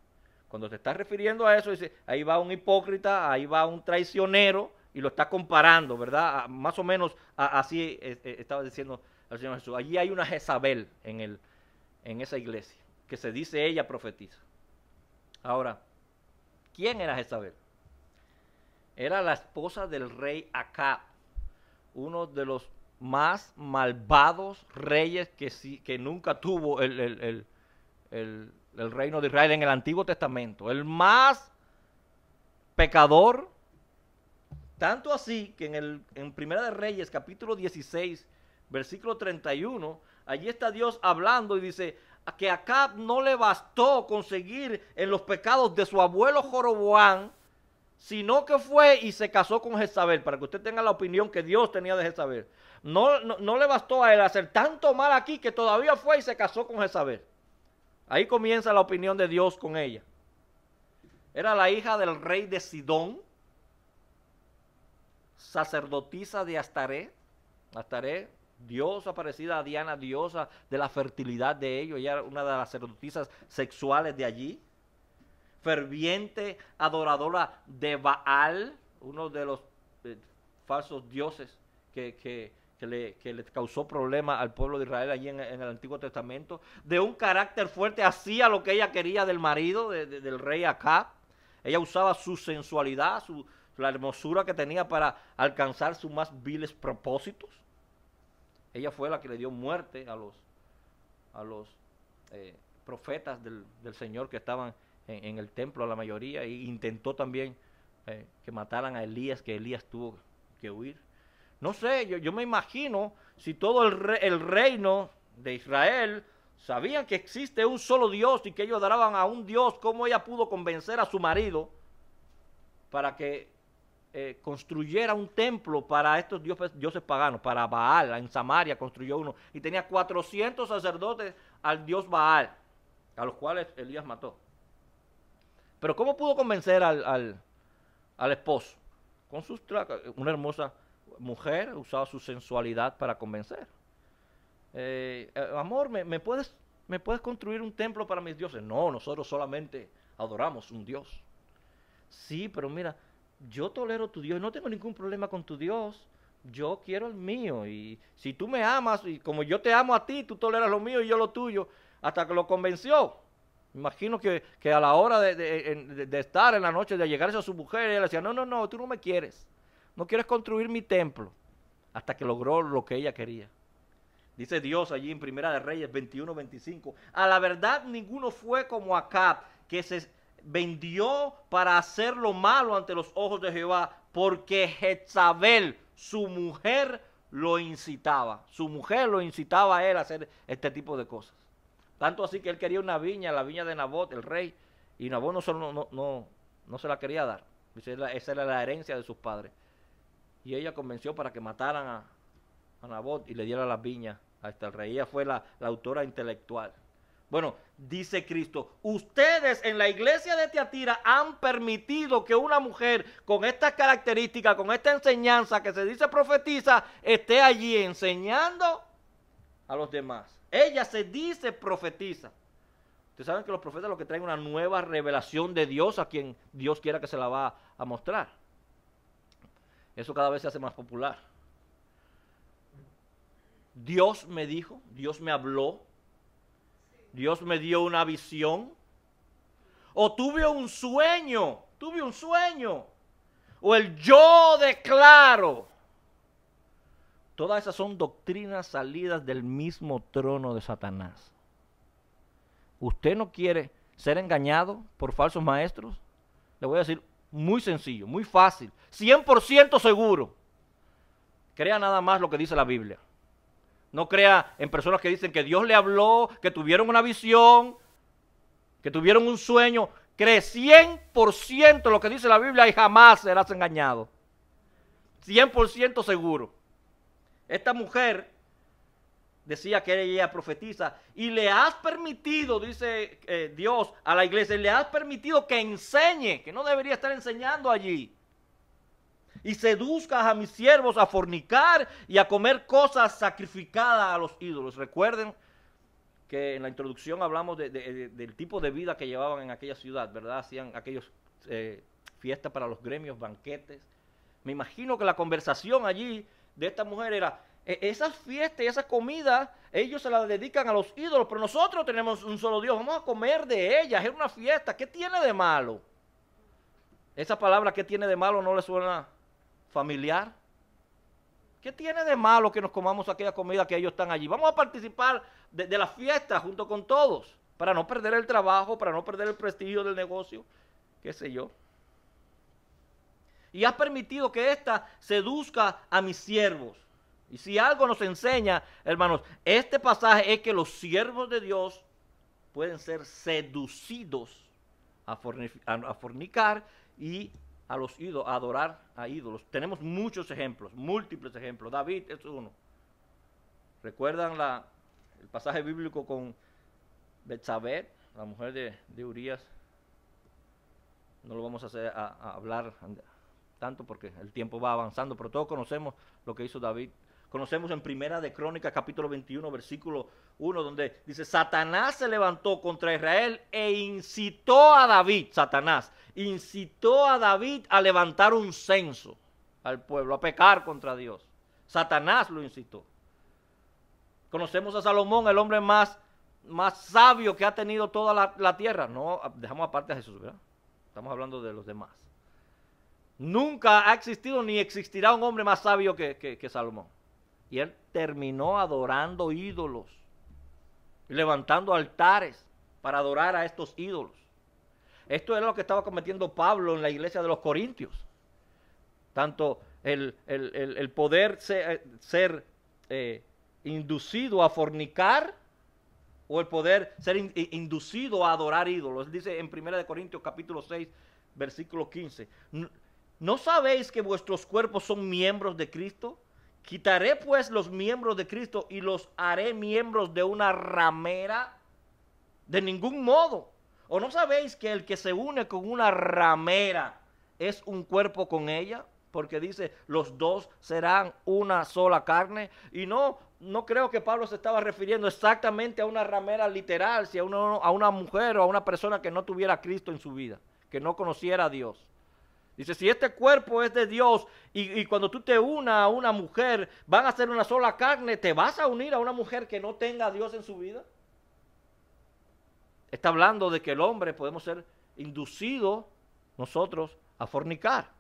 Cuando te estás refiriendo a eso, dice, ahí va un hipócrita, ahí va un traicionero, y lo está comparando, ¿verdad? Más o menos así estaba diciendo el Señor Jesús. Allí hay una Jezabel en esa iglesia, que se dice ella profetiza. Ahora, ¿quién era Jezabel? Era la esposa del rey Acab, uno de los más malvados reyes que nunca tuvo el reino de Israel en el Antiguo Testamento. El más pecador, tanto así que en Primera de Reyes, capítulo 16, versículo 31, allí está Dios hablando y dice, que a Acab no le bastó conseguir en los pecados de su abuelo Jeroboam, sino que fue y se casó con Jezabel, para que usted tenga la opinión que Dios tenía de Jezabel. No le bastó a él hacer tanto mal aquí que todavía fue y se casó con Jezabel. Ahí comienza la opinión de Dios con ella. Era la hija del rey de Sidón, sacerdotisa de Astaré. Astaré, diosa parecida a Diana, diosa de la fertilidad de ellos. Ella era una de las sacerdotisas sexuales de allí. Ferviente adoradora de Baal, uno de los falsos dioses que le causó problemas al pueblo de Israel allí en el Antiguo Testamento. De un carácter fuerte, hacía lo que ella quería del marido, del rey Acab. Ella usaba su sensualidad, la hermosura que tenía para alcanzar sus más viles propósitos. Ella fue la que le dio muerte a los profetas del Señor que estaban en el templo, a la mayoría, e intentó también que mataran a Elías, que Elías tuvo que huir. No sé, yo me imagino si todo el reino de Israel sabían que existe un solo Dios y que ellos adoraban a un Dios, ¿cómo ella pudo convencer a su marido para que construyera un templo para estos dioses paganos? Para Baal, en Samaria construyó uno, y tenía 400 sacerdotes al dios Baal, a los cuales Elías mató. Pero ¿cómo pudo convencer al esposo? Con una hermosa mujer usaba su sensualidad para convencer. Amor, ¿me puedes construir un templo para mis dioses? No, nosotros solamente adoramos un Dios. Sí, pero mira, yo tolero tu Dios, no tengo ningún problema con tu Dios, yo quiero el mío, y si tú me amas, y como yo te amo a ti, tú toleras lo mío y yo lo tuyo, hasta que lo convenció. Imagino que a la hora de estar en la noche, de llegarse a su mujer, ella le decía, no, tú no me quieres, no quieres construir mi templo, hasta que logró lo que ella quería. Dice Dios allí en Primera de Reyes 21:25, a la verdad ninguno fue como Acab, que se vendió para hacer lo malo ante los ojos de Jehová, porque Jezabel, su mujer, lo incitaba. Su mujer lo incitaba a él a hacer este tipo de cosas. Tanto así que él quería una viña, la viña de Nabot, el rey, y Nabot no se la quería dar. Esa era la herencia de sus padres. Y ella convenció para que mataran a Nabot y le diera las viñas a este rey. Ella fue la autora intelectual. Bueno, dice Cristo, ustedes en la iglesia de Tiatira han permitido que una mujer con estas características, con esta enseñanza que se dice profetiza, esté allí enseñando a los demás. Ella se dice profetiza. Ustedes saben que los profetas lo que traen una nueva revelación de Dios a quien Dios quiera que se la va a mostrar. Eso cada vez se hace más popular. Dios me dijo, Dios me habló, Dios me dio una visión, o tuve un sueño, o el yo declaro. Todas esas son doctrinas salidas del mismo trono de Satanás. ¿Usted no quiere ser engañado por falsos maestros? Le voy a decir muy sencillo, muy fácil, 100% seguro. Crea nada más lo que dice la Biblia. No crea en personas que dicen que Dios le habló, que tuvieron una visión, que tuvieron un sueño. Cree 100% lo que dice la Biblia y jamás serás engañado. 100% seguro. Esta mujer decía que ella profetiza y le has permitido, dice Dios a la iglesia, le has permitido que enseñe, que no debería estar enseñando allí. Y seduzcas a mis siervos a fornicar y a comer cosas sacrificadas a los ídolos. Recuerden que en la introducción hablamos del tipo de vida que llevaban en aquella ciudad, ¿verdad? Hacían aquellos fiestas para los gremios, banquetes. Me imagino que la conversación allí de esta mujer era, esas fiestas y esas comidas, ellos se las dedican a los ídolos, pero nosotros tenemos un solo Dios, vamos a comer de ellas, es una fiesta, ¿qué tiene de malo? Esa palabra, ¿qué tiene de malo? ¿No le suena familiar? ¿Qué tiene de malo que nos comamos aquella comida que ellos están allí? Vamos a participar de la fiesta junto con todos, para no perder el trabajo, para no perder el prestigio del negocio, qué sé yo. Y has permitido que ésta seduzca a mis siervos. Y si algo nos enseña, hermanos, este pasaje es que los siervos de Dios pueden ser seducidos a fornicar y a los ídolos, a adorar a ídolos. Tenemos muchos ejemplos, múltiples ejemplos. David es uno. ¿Recuerdan el pasaje bíblico con Betsabé, la mujer de Urías? No lo vamos a hablar tanto porque el tiempo va avanzando, pero todos conocemos lo que hizo David. Conocemos en Primera de Crónicas, capítulo 21, versículo 1, donde dice: Satanás se levantó contra Israel e incitó a David, Satanás, incitó a David a levantar un censo al pueblo, a pecar contra Dios. Satanás lo incitó. Conocemos a Salomón, el hombre más sabio que ha tenido toda la tierra. No, dejamos aparte a Jesús, ¿verdad? Estamos hablando de los demás. Nunca ha existido ni existirá un hombre más sabio que Salomón. Y él terminó adorando ídolos, levantando altares para adorar a estos ídolos. Esto era lo que estaba cometiendo Pablo en la iglesia de los Corintios. Tanto el poder ser inducido a fornicar o el poder ser inducido a adorar ídolos. Él dice en 1 Corintios capítulo 6, versículo 15. ¿No sabéis que vuestros cuerpos son miembros de Cristo? Quitaré pues los miembros de Cristo y los haré miembros de una ramera. De ningún modo. ¿O no sabéis que el que se une con una ramera es un cuerpo con ella? Porque dice, los dos serán una sola carne. Y no creo que Pablo se estaba refiriendo exactamente a una ramera literal, si a una mujer o a una persona que no tuviera a Cristo en su vida, que no conociera a Dios. Dice, si este cuerpo es de Dios y cuando tú te unas a una mujer, van a ser una sola carne, ¿te vas a unir a una mujer que no tenga a Dios en su vida? Está hablando de que el hombre podemos ser inducidos nosotros a fornicar.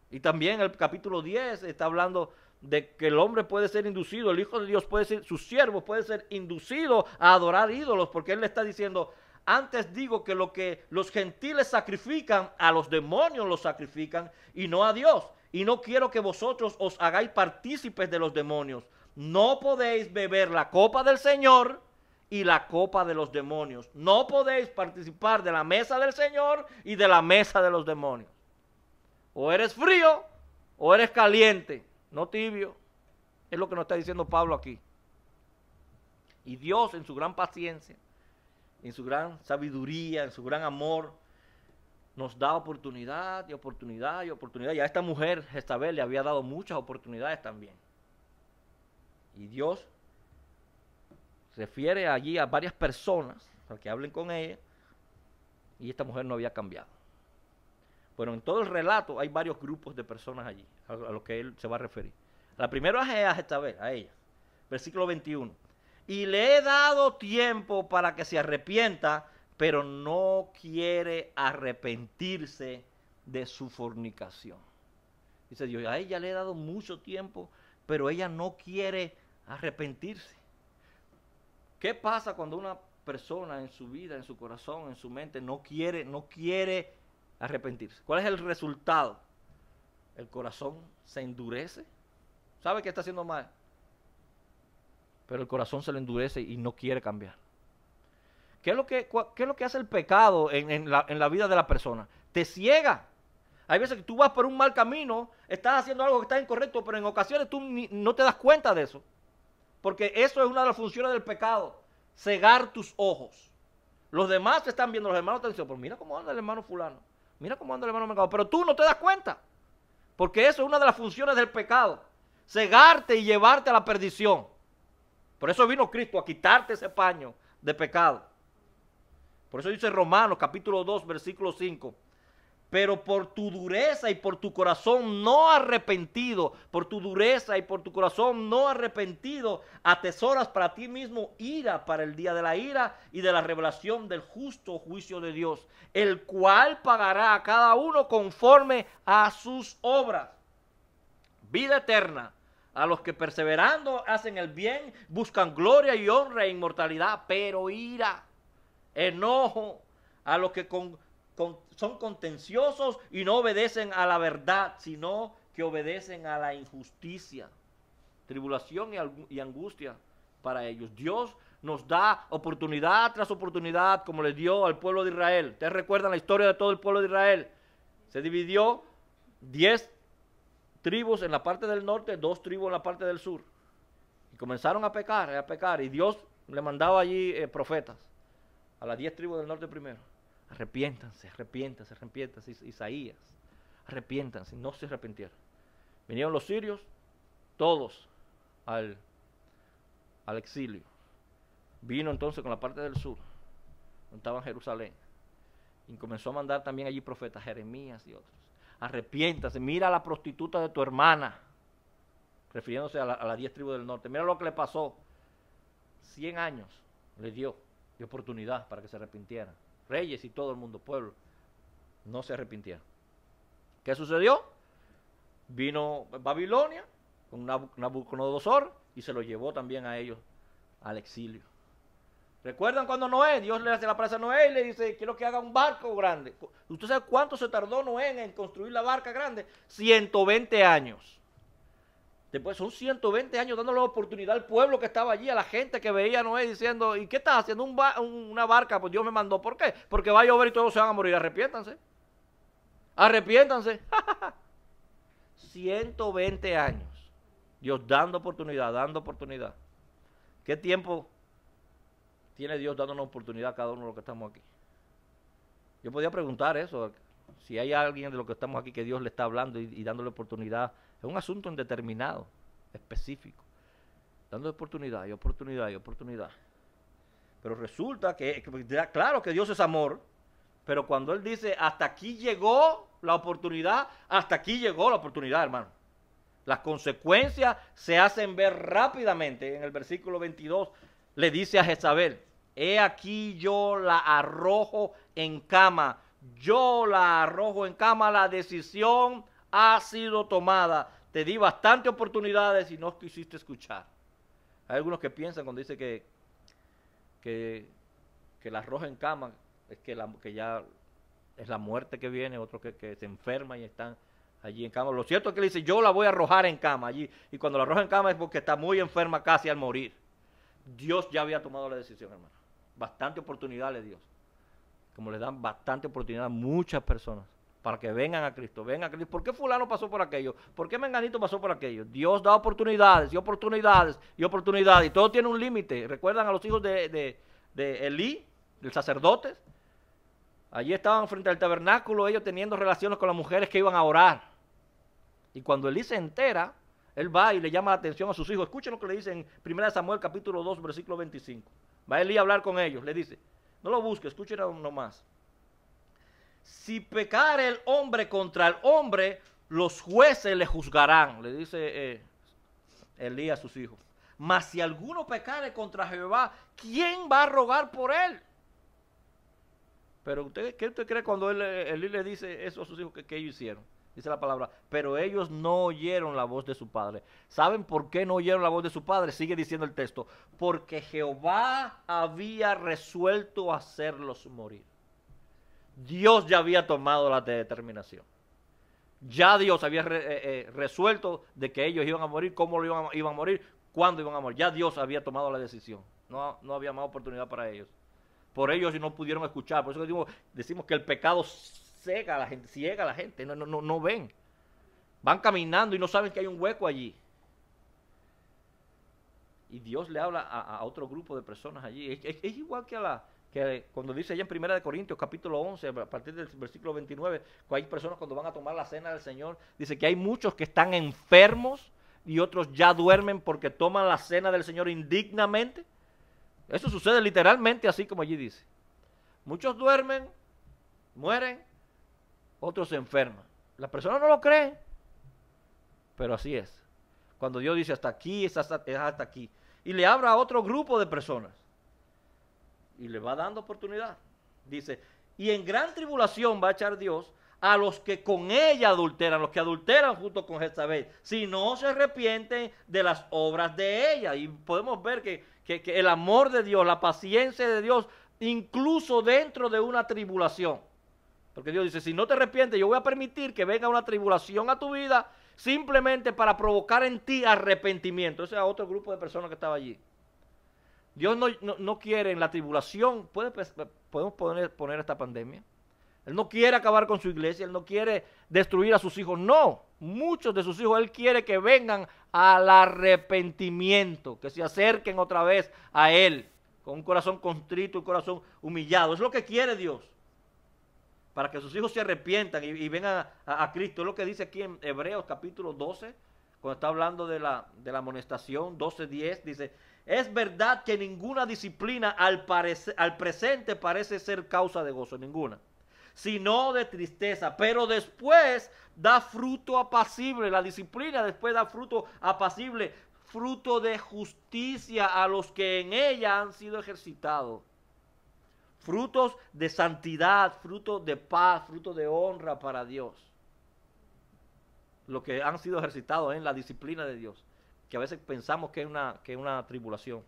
Y también el capítulo 10 está hablando de que el hombre puede ser inducido, el Hijo de Dios puede ser, su siervo puede ser inducido a adorar ídolos, porque él le está diciendo, antes digo que lo que los gentiles sacrifican, a los demonios los sacrifican y no a Dios. Y no quiero que vosotros os hagáis partícipes de los demonios. No podéis beber la copa del Señor y la copa de los demonios. No podéis participar de la mesa del Señor y de la mesa de los demonios. O eres frío o eres caliente, no tibio. Es lo que nos está diciendo Pablo aquí. Y Dios en su gran paciencia, en su gran sabiduría, en su gran amor, nos da oportunidad y oportunidad y oportunidad. Y a esta mujer, Jezabel, le había dado muchas oportunidades también. Y Dios refiere allí a varias personas para que hablen con ella, y esta mujer no había cambiado. Bueno, en todo el relato hay varios grupos de personas allí, a los que él se va a referir. La primera es a Jezabel, a ella. Versículo 21. Y le he dado tiempo para que se arrepienta, pero no quiere arrepentirse de su fornicación. Dice Dios, a ella le he dado mucho tiempo, pero ella no quiere arrepentirse. ¿Qué pasa cuando una persona en su vida, en su corazón, en su mente, no quiere arrepentirse? ¿Cuál es el resultado? El corazón se endurece. ¿Sabe que está haciendo mal? Pero el corazón se le endurece y no quiere cambiar. ¿Qué es lo que hace el pecado en la vida de la persona? Te ciega. Hay veces que tú vas por un mal camino, estás haciendo algo que está incorrecto, pero en ocasiones tú no te das cuenta de eso. Porque eso es una de las funciones del pecado, cegar tus ojos. Los demás te están viendo, los hermanos te dicen, pues mira cómo anda el hermano fulano, mira cómo anda el hermano mercado, pero tú no te das cuenta. Porque eso es una de las funciones del pecado, cegarte y llevarte a la perdición. Por eso vino Cristo, a quitarte ese paño de pecado. Por eso dice Romanos capítulo 2, versículo 5. Pero por tu dureza y por tu corazón no arrepentido, por tu dureza y por tu corazón no arrepentido, atesoras para ti mismo ira para el día de la ira y de la revelación del justo juicio de Dios, el cual pagará a cada uno conforme a sus obras. Vida eterna a los que perseverando hacen el bien, buscan gloria y honra e inmortalidad, pero ira, enojo a los que son contenciosos y no obedecen a la verdad, sino que obedecen a la injusticia, tribulación y angustia para ellos. Dios nos da oportunidad tras oportunidad, como le dio al pueblo de Israel. Ustedes recuerdan la historia de todo el pueblo de Israel. Se dividió 10 tribus en la parte del norte, 2 tribus en la parte del sur. Y comenzaron a pecar, y Dios le mandaba allí profetas a las 10 tribus del norte primero. Arrepiéntanse, Isaías, arrepiéntanse, no se arrepintieron. Vinieron los sirios, todos al exilio. Vino entonces con la parte del sur, donde estaba en Jerusalén, y comenzó a mandar también allí profetas, Jeremías y otros. Arrepiéntase, mira a la prostituta de tu hermana, refiriéndose a las 10 tribus del norte. Mira lo que le pasó. 100 años le dio de oportunidad para que se arrepintieran. Reyes y todo el mundo, pueblo, no se arrepintieron. ¿Qué sucedió? Vino Babilonia con Nabucodonosor y se lo llevó también a ellos al exilio. ¿Recuerdan cuando Noé, Dios le hace la promesa a Noé y le dice, quiero que haga un barco grande? ¿Usted sabe cuánto se tardó Noé en construir la barca grande? 120 años. Después son 120 años dándole la oportunidad al pueblo que estaba allí, a la gente que veía a Noé diciendo, ¿y qué estás haciendo? Una barca, pues Dios me mandó. ¿Por qué? Porque va a llover y todos se van a morir. Arrepiéntanse. Arrepiéntanse. 120 años. Dios dando oportunidad, dando oportunidad. ¿Qué tiempo tiene Dios dándonos oportunidad a cada uno de los que estamos aquí? Yo podía preguntar eso, si hay alguien de los que estamos aquí que Dios le está hablando y dándole oportunidad. Es un asunto indeterminado, específico. Dando oportunidad y oportunidad y oportunidad. Pero resulta que, claro que Dios es amor, pero cuando Él dice, hasta aquí llegó la oportunidad, hasta aquí llegó la oportunidad, hermano. Las consecuencias se hacen ver rápidamente. En el versículo 22 le dice a Jezabel, he aquí yo la arrojo en cama. Yo la arrojo en cama, la decisión ha sido tomada. Te di bastante oportunidades y no quisiste escuchar. Hay algunos que piensan cuando dice que la arroja en cama es que ya es la muerte que viene, otros que se enferman y están allí en cama. Lo cierto es que le dice, yo la voy a arrojar en cama allí. Y cuando la arroja en cama es porque está muy enferma casi al morir. Dios ya había tomado la decisión, hermano. Bastante oportunidad le dio. Como le dan bastante oportunidad a muchas personas para que vengan a Cristo, vengan a Cristo. ¿Por qué fulano pasó por aquello? ¿Por qué menganito pasó por aquello? Dios da oportunidades y oportunidades y oportunidades. Y todo tiene un límite. ¿Recuerdan a los hijos de Elí, del sacerdote? Allí estaban frente al tabernáculo, ellos teniendo relaciones con las mujeres que iban a orar. Y cuando Elí se entera, él va y le llama la atención a sus hijos. Escuchen lo que le dice en 1 Samuel capítulo 2, versículo 25. Va Elí a hablar con ellos, le dice, no lo busque, escuchen nomás. Si pecare el hombre contra el hombre, los jueces le juzgarán, le dice Elí a sus hijos. Mas si alguno pecare contra Jehová, ¿quién va a rogar por él? Pero ¿qué usted cree cuando Elí le dice eso a sus hijos que ellos hicieron? Dice la palabra, pero ellos no oyeron la voz de su padre. ¿Saben por qué no oyeron la voz de su padre? Sigue diciendo el texto, porque Jehová había resuelto hacerlos morir. Dios ya había tomado la determinación. Ya Dios había resuelto de que ellos iban a morir, cómo lo iban a morir, cuándo iban a morir. Ya Dios había tomado la decisión. No había más oportunidad para ellos. Por ellos no pudieron escuchar. Por eso decimos que el pecado ciega a la gente, no ven. Van caminando y no saben que hay un hueco allí. Y Dios le habla a otro grupo de personas allí. Es igual que cuando dice allá en 1 Corintios capítulo 11, a partir del versículo 29, que hay personas cuando van a tomar la cena del Señor, dice que hay muchos que están enfermos y otros ya duermen porque toman la cena del Señor indignamente. Eso sucede literalmente así como allí dice. Muchos duermen, mueren, otros se enferman. Las personas no lo creen, pero así es. Cuando Dios dice hasta aquí, es hasta aquí. Y le habla a otro grupo de personas. Y le va dando oportunidad. Dice, y en gran tribulación va a echar Dios a los que con ella adulteran, los que adulteran junto con Jezabel, si no se arrepienten de las obras de ella. Y podemos ver que el amor de Dios, la paciencia de Dios, incluso dentro de una tribulación. Porque Dios dice, si no te arrepientes, yo voy a permitir que venga una tribulación a tu vida simplemente para provocar en ti arrepentimiento. Ese es otro grupo de personas que estaba allí. Dios no quiere en la tribulación, podemos poner esta pandemia. Él no quiere acabar con su iglesia, Él no quiere destruir a sus hijos, no. Muchos de sus hijos Él quiere que vengan al arrepentimiento, que se acerquen otra vez a Él, con un corazón contrito, un corazón humillado. Es lo que quiere Dios, para que sus hijos se arrepientan y vengan a Cristo. Es lo que dice aquí en Hebreos capítulo 12, cuando está hablando de la amonestación, 12:10, dice: es verdad que ninguna disciplina al presente parece ser causa de gozo, ninguna, sino de tristeza, pero después da fruto apacible. La disciplina después da fruto apacible, fruto de justicia a los que en ella han sido ejercitados, frutos de santidad, fruto de paz, fruto de honra para Dios, los que han sido ejercitados en la disciplina de Dios, que a veces pensamos que es una tribulación,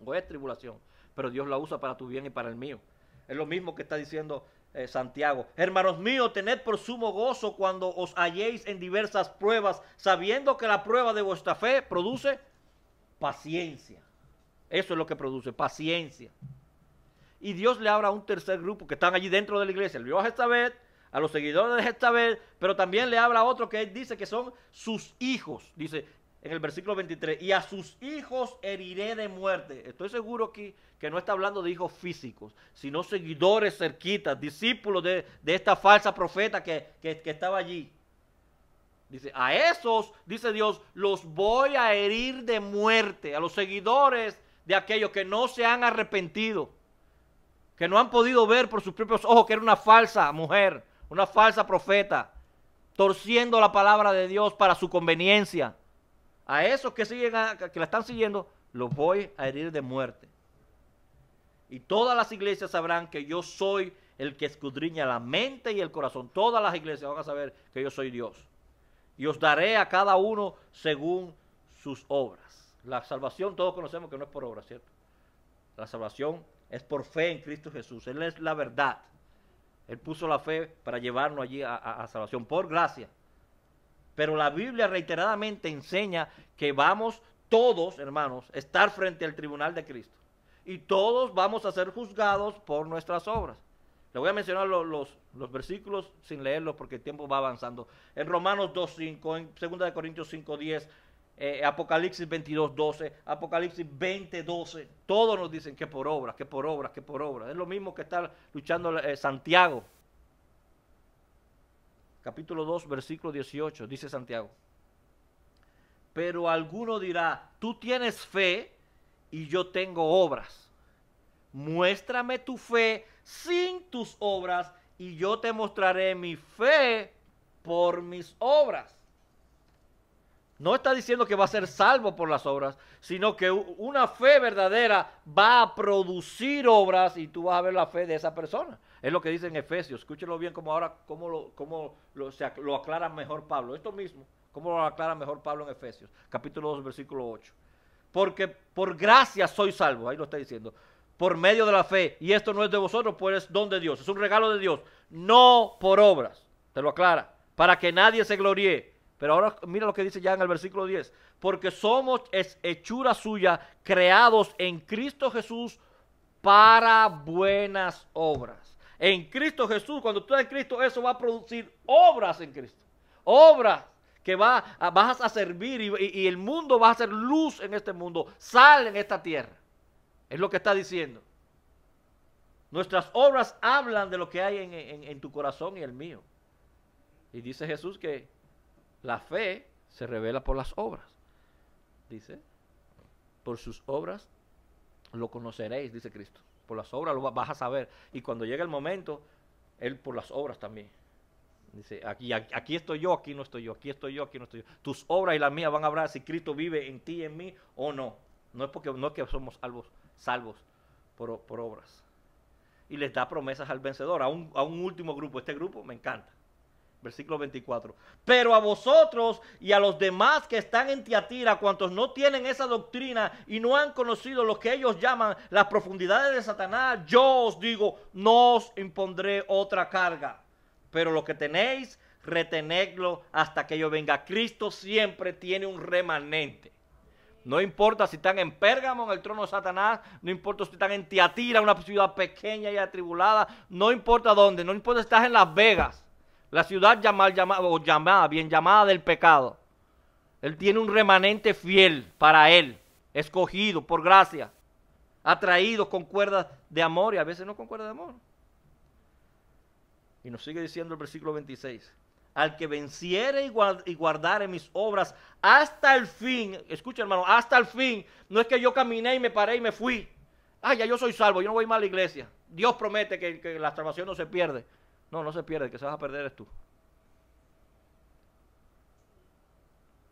o es tribulación, pero Dios la usa para tu bien y para el mío. Es lo mismo que está diciendo Santiago: hermanos míos, tened por sumo gozo cuando os halléis en diversas pruebas, sabiendo que la prueba de vuestra fe produce paciencia. Eso es lo que produce, paciencia. Y Dios le habla a un tercer grupo que están allí dentro de la iglesia, el viejo Jezabel, a los seguidores de Jezabel, pero también le habla a otro que él dice que son sus hijos. Dice en el versículo 23, y a sus hijos heriré de muerte. Estoy seguro aquí que no está hablando de hijos físicos, sino seguidores cerquitas, discípulos de esta falsa profeta que estaba allí. Dice, a esos, dice Dios, los voy a herir de muerte, a los seguidores de aquellos que no se han arrepentido, que no han podido ver por sus propios ojos que era una falsa mujer, una falsa profeta, torciendo la palabra de Dios para su conveniencia. A esos que la están siguiendo, los voy a herir de muerte. Y todas las iglesias sabrán que yo soy el que escudriña la mente y el corazón. Todas las iglesias van a saber que yo soy Dios. Y os daré a cada uno según sus obras. La salvación, todos conocemos que no es por obras, ¿cierto? La salvación es por fe en Cristo Jesús. Él es la verdad. Él puso la fe para llevarnos allí a salvación, por gracia. Pero la Biblia reiteradamente enseña que vamos todos, hermanos, a estar frente al tribunal de Cristo. Y todos vamos a ser juzgados por nuestras obras. Le voy a mencionar los versículos sin leerlos porque el tiempo va avanzando. En Romanos 2:5, en 2 Corintios 5:10, Apocalipsis 22:12, Apocalipsis 20:12. Todos nos dicen que por obras, que por obras, que por obras. Es lo mismo que está luchando Santiago. Capítulo 2, versículo 18, dice Santiago: pero alguno dirá, tú tienes fe y yo tengo obras. Muéstrame tu fe sin tus obras y yo te mostraré mi fe por mis obras. No está diciendo que va a ser salvo por las obras, sino que una fe verdadera va a producir obras y tú vas a ver la fe de esa persona. Es lo que dice en Efesios. Escúchenlo bien como ahora, cómo lo aclara mejor Pablo. Esto mismo, cómo lo aclara mejor Pablo en Efesios, capítulo 2, versículo 8. Porque por gracia soy salvo, ahí lo está diciendo, por medio de la fe. Y esto no es de vosotros, pues es don de Dios, es un regalo de Dios, no por obras. Te lo aclara, para que nadie se gloríe. Pero ahora mira lo que dice ya en el versículo 10. Porque somos hechura suya, creados en Cristo Jesús para buenas obras. En Cristo Jesús, cuando tú estás en Cristo, eso va a producir obras en Cristo. Obras que vas a servir y el mundo va a ser luz en este mundo, sal en esta tierra. Es lo que está diciendo. Nuestras obras hablan de lo que hay en tu corazón y el mío. Y dice Jesús que la fe se revela por las obras. Dice, por sus obras lo conoceréis, dice Cristo. Por las obras lo vas a saber. Y cuando llegue el momento, Él por las obras también. Dice, aquí estoy yo, aquí no estoy yo, aquí estoy yo, aquí no estoy yo. Tus obras y las mías van a hablar si Cristo vive en ti y en mí o no. No es que somos salvos por obras. Y les da promesas al vencedor, a un último grupo. Este grupo me encanta. Versículo 24. Pero a vosotros y a los demás que están en Tiatira, cuantos no tienen esa doctrina y no han conocido lo que ellos llaman las profundidades de Satanás, yo os digo, no os impondré otra carga. Pero lo que tenéis, retenedlo hasta que yo venga. Cristo siempre tiene un remanente. No importa si están en Pérgamo, en el trono de Satanás, no importa si están en Tiatira, una ciudad pequeña y atribulada, no importa dónde, no importa si estás en Las Vegas, la ciudad bien llamada del pecado. Él tiene un remanente fiel para él, escogido por gracia, atraído con cuerdas de amor y a veces no con cuerdas de amor. Y nos sigue diciendo el versículo 26. Al que venciere y guardare mis obras hasta el fin. Escucha, hermano, hasta el fin. No es que yo caminé y me paré y me fui. Ya yo soy salvo, yo no voy más a la iglesia. Dios promete que la salvación no se pierde. No, no se pierde, el que se va a perder es tú.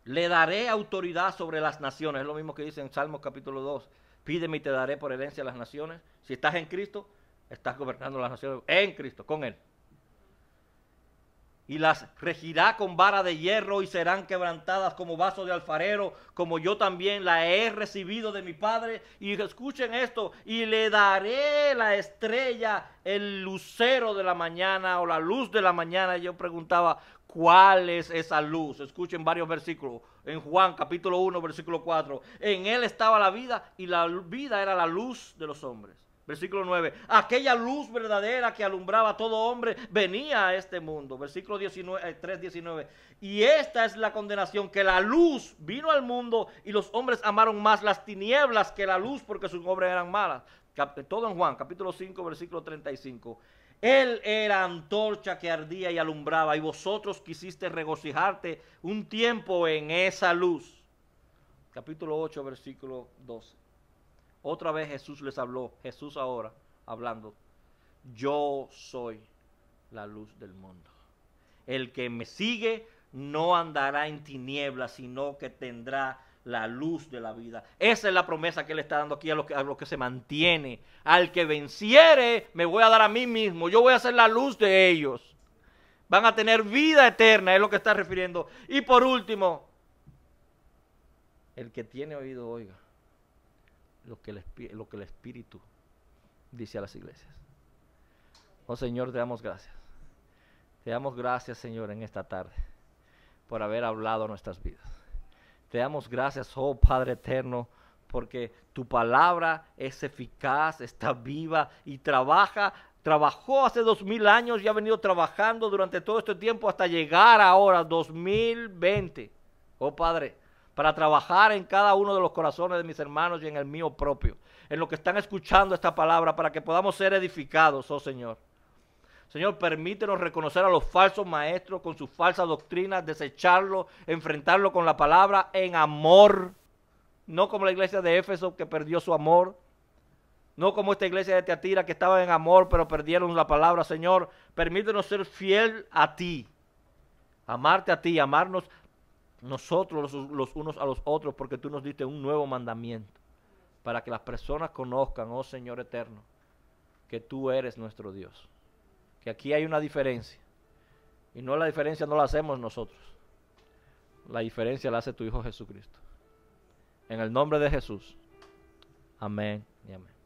Le daré autoridad sobre las naciones. Es lo mismo que dice en Salmos capítulo 2. Pídeme y te daré por herencia las naciones. Si estás en Cristo, estás gobernando las naciones en Cristo, con Él. Y las regirá con vara de hierro y serán quebrantadas como vaso de alfarero, como yo también la he recibido de mi Padre. Y escuchen esto, y le daré la estrella, el lucero de la mañana o la luz de la mañana. Y yo preguntaba, ¿cuál es esa luz? Escuchen varios versículos. En Juan capítulo 1, versículo 4. En él estaba la vida y la vida era la luz de los hombres. Versículo 9, aquella luz verdadera que alumbraba a todo hombre venía a este mundo. Versículo 3:19, y esta es la condenación, que la luz vino al mundo y los hombres amaron más las tinieblas que la luz porque sus obras eran malas. Todo en Juan, capítulo 5, versículo 35. Él era antorcha que ardía y alumbraba, y vosotros quisiste regocijarte un tiempo en esa luz. Capítulo 8, versículo 12. Otra vez Jesús les habló, Jesús ahora hablando, yo soy la luz del mundo. El que me sigue no andará en tinieblas, sino que tendrá la luz de la vida. Esa es la promesa que Él está dando aquí a lo que se mantiene. Al que venciere, me voy a dar a mí mismo, yo voy a ser la luz de ellos. Van a tener vida eterna, es lo que está refiriendo. Y por último, el que tiene oído, oiga lo que el Espíritu dice a las iglesias. Oh Señor, te damos gracias. Te damos gracias, Señor, en esta tarde por haber hablado a nuestras vidas. Te damos gracias, oh Padre eterno, porque tu palabra es eficaz, está viva y trabajó hace 2000 años y ha venido trabajando durante todo este tiempo hasta llegar ahora, 2020. Oh Padre, para trabajar en cada uno de los corazones de mis hermanos y en el mío propio, en los que están escuchando esta palabra, para que podamos ser edificados, oh Señor. Señor, permítenos reconocer a los falsos maestros con sus falsas doctrinas, desecharlo, enfrentarlo con la palabra en amor, no como la iglesia de Éfeso que perdió su amor, no como esta iglesia de Tiatira que estaba en amor pero perdieron la palabra. Señor, permítenos ser fiel a ti, amarte a ti, amarnos nosotros los unos a los otros, porque tú nos diste un nuevo mandamiento para que las personas conozcan, oh Señor eterno, que tú eres nuestro Dios, que aquí hay una diferencia, y no, la diferencia no la hacemos nosotros, la diferencia la hace tu Hijo Jesucristo. En el nombre de Jesús, amén y amén.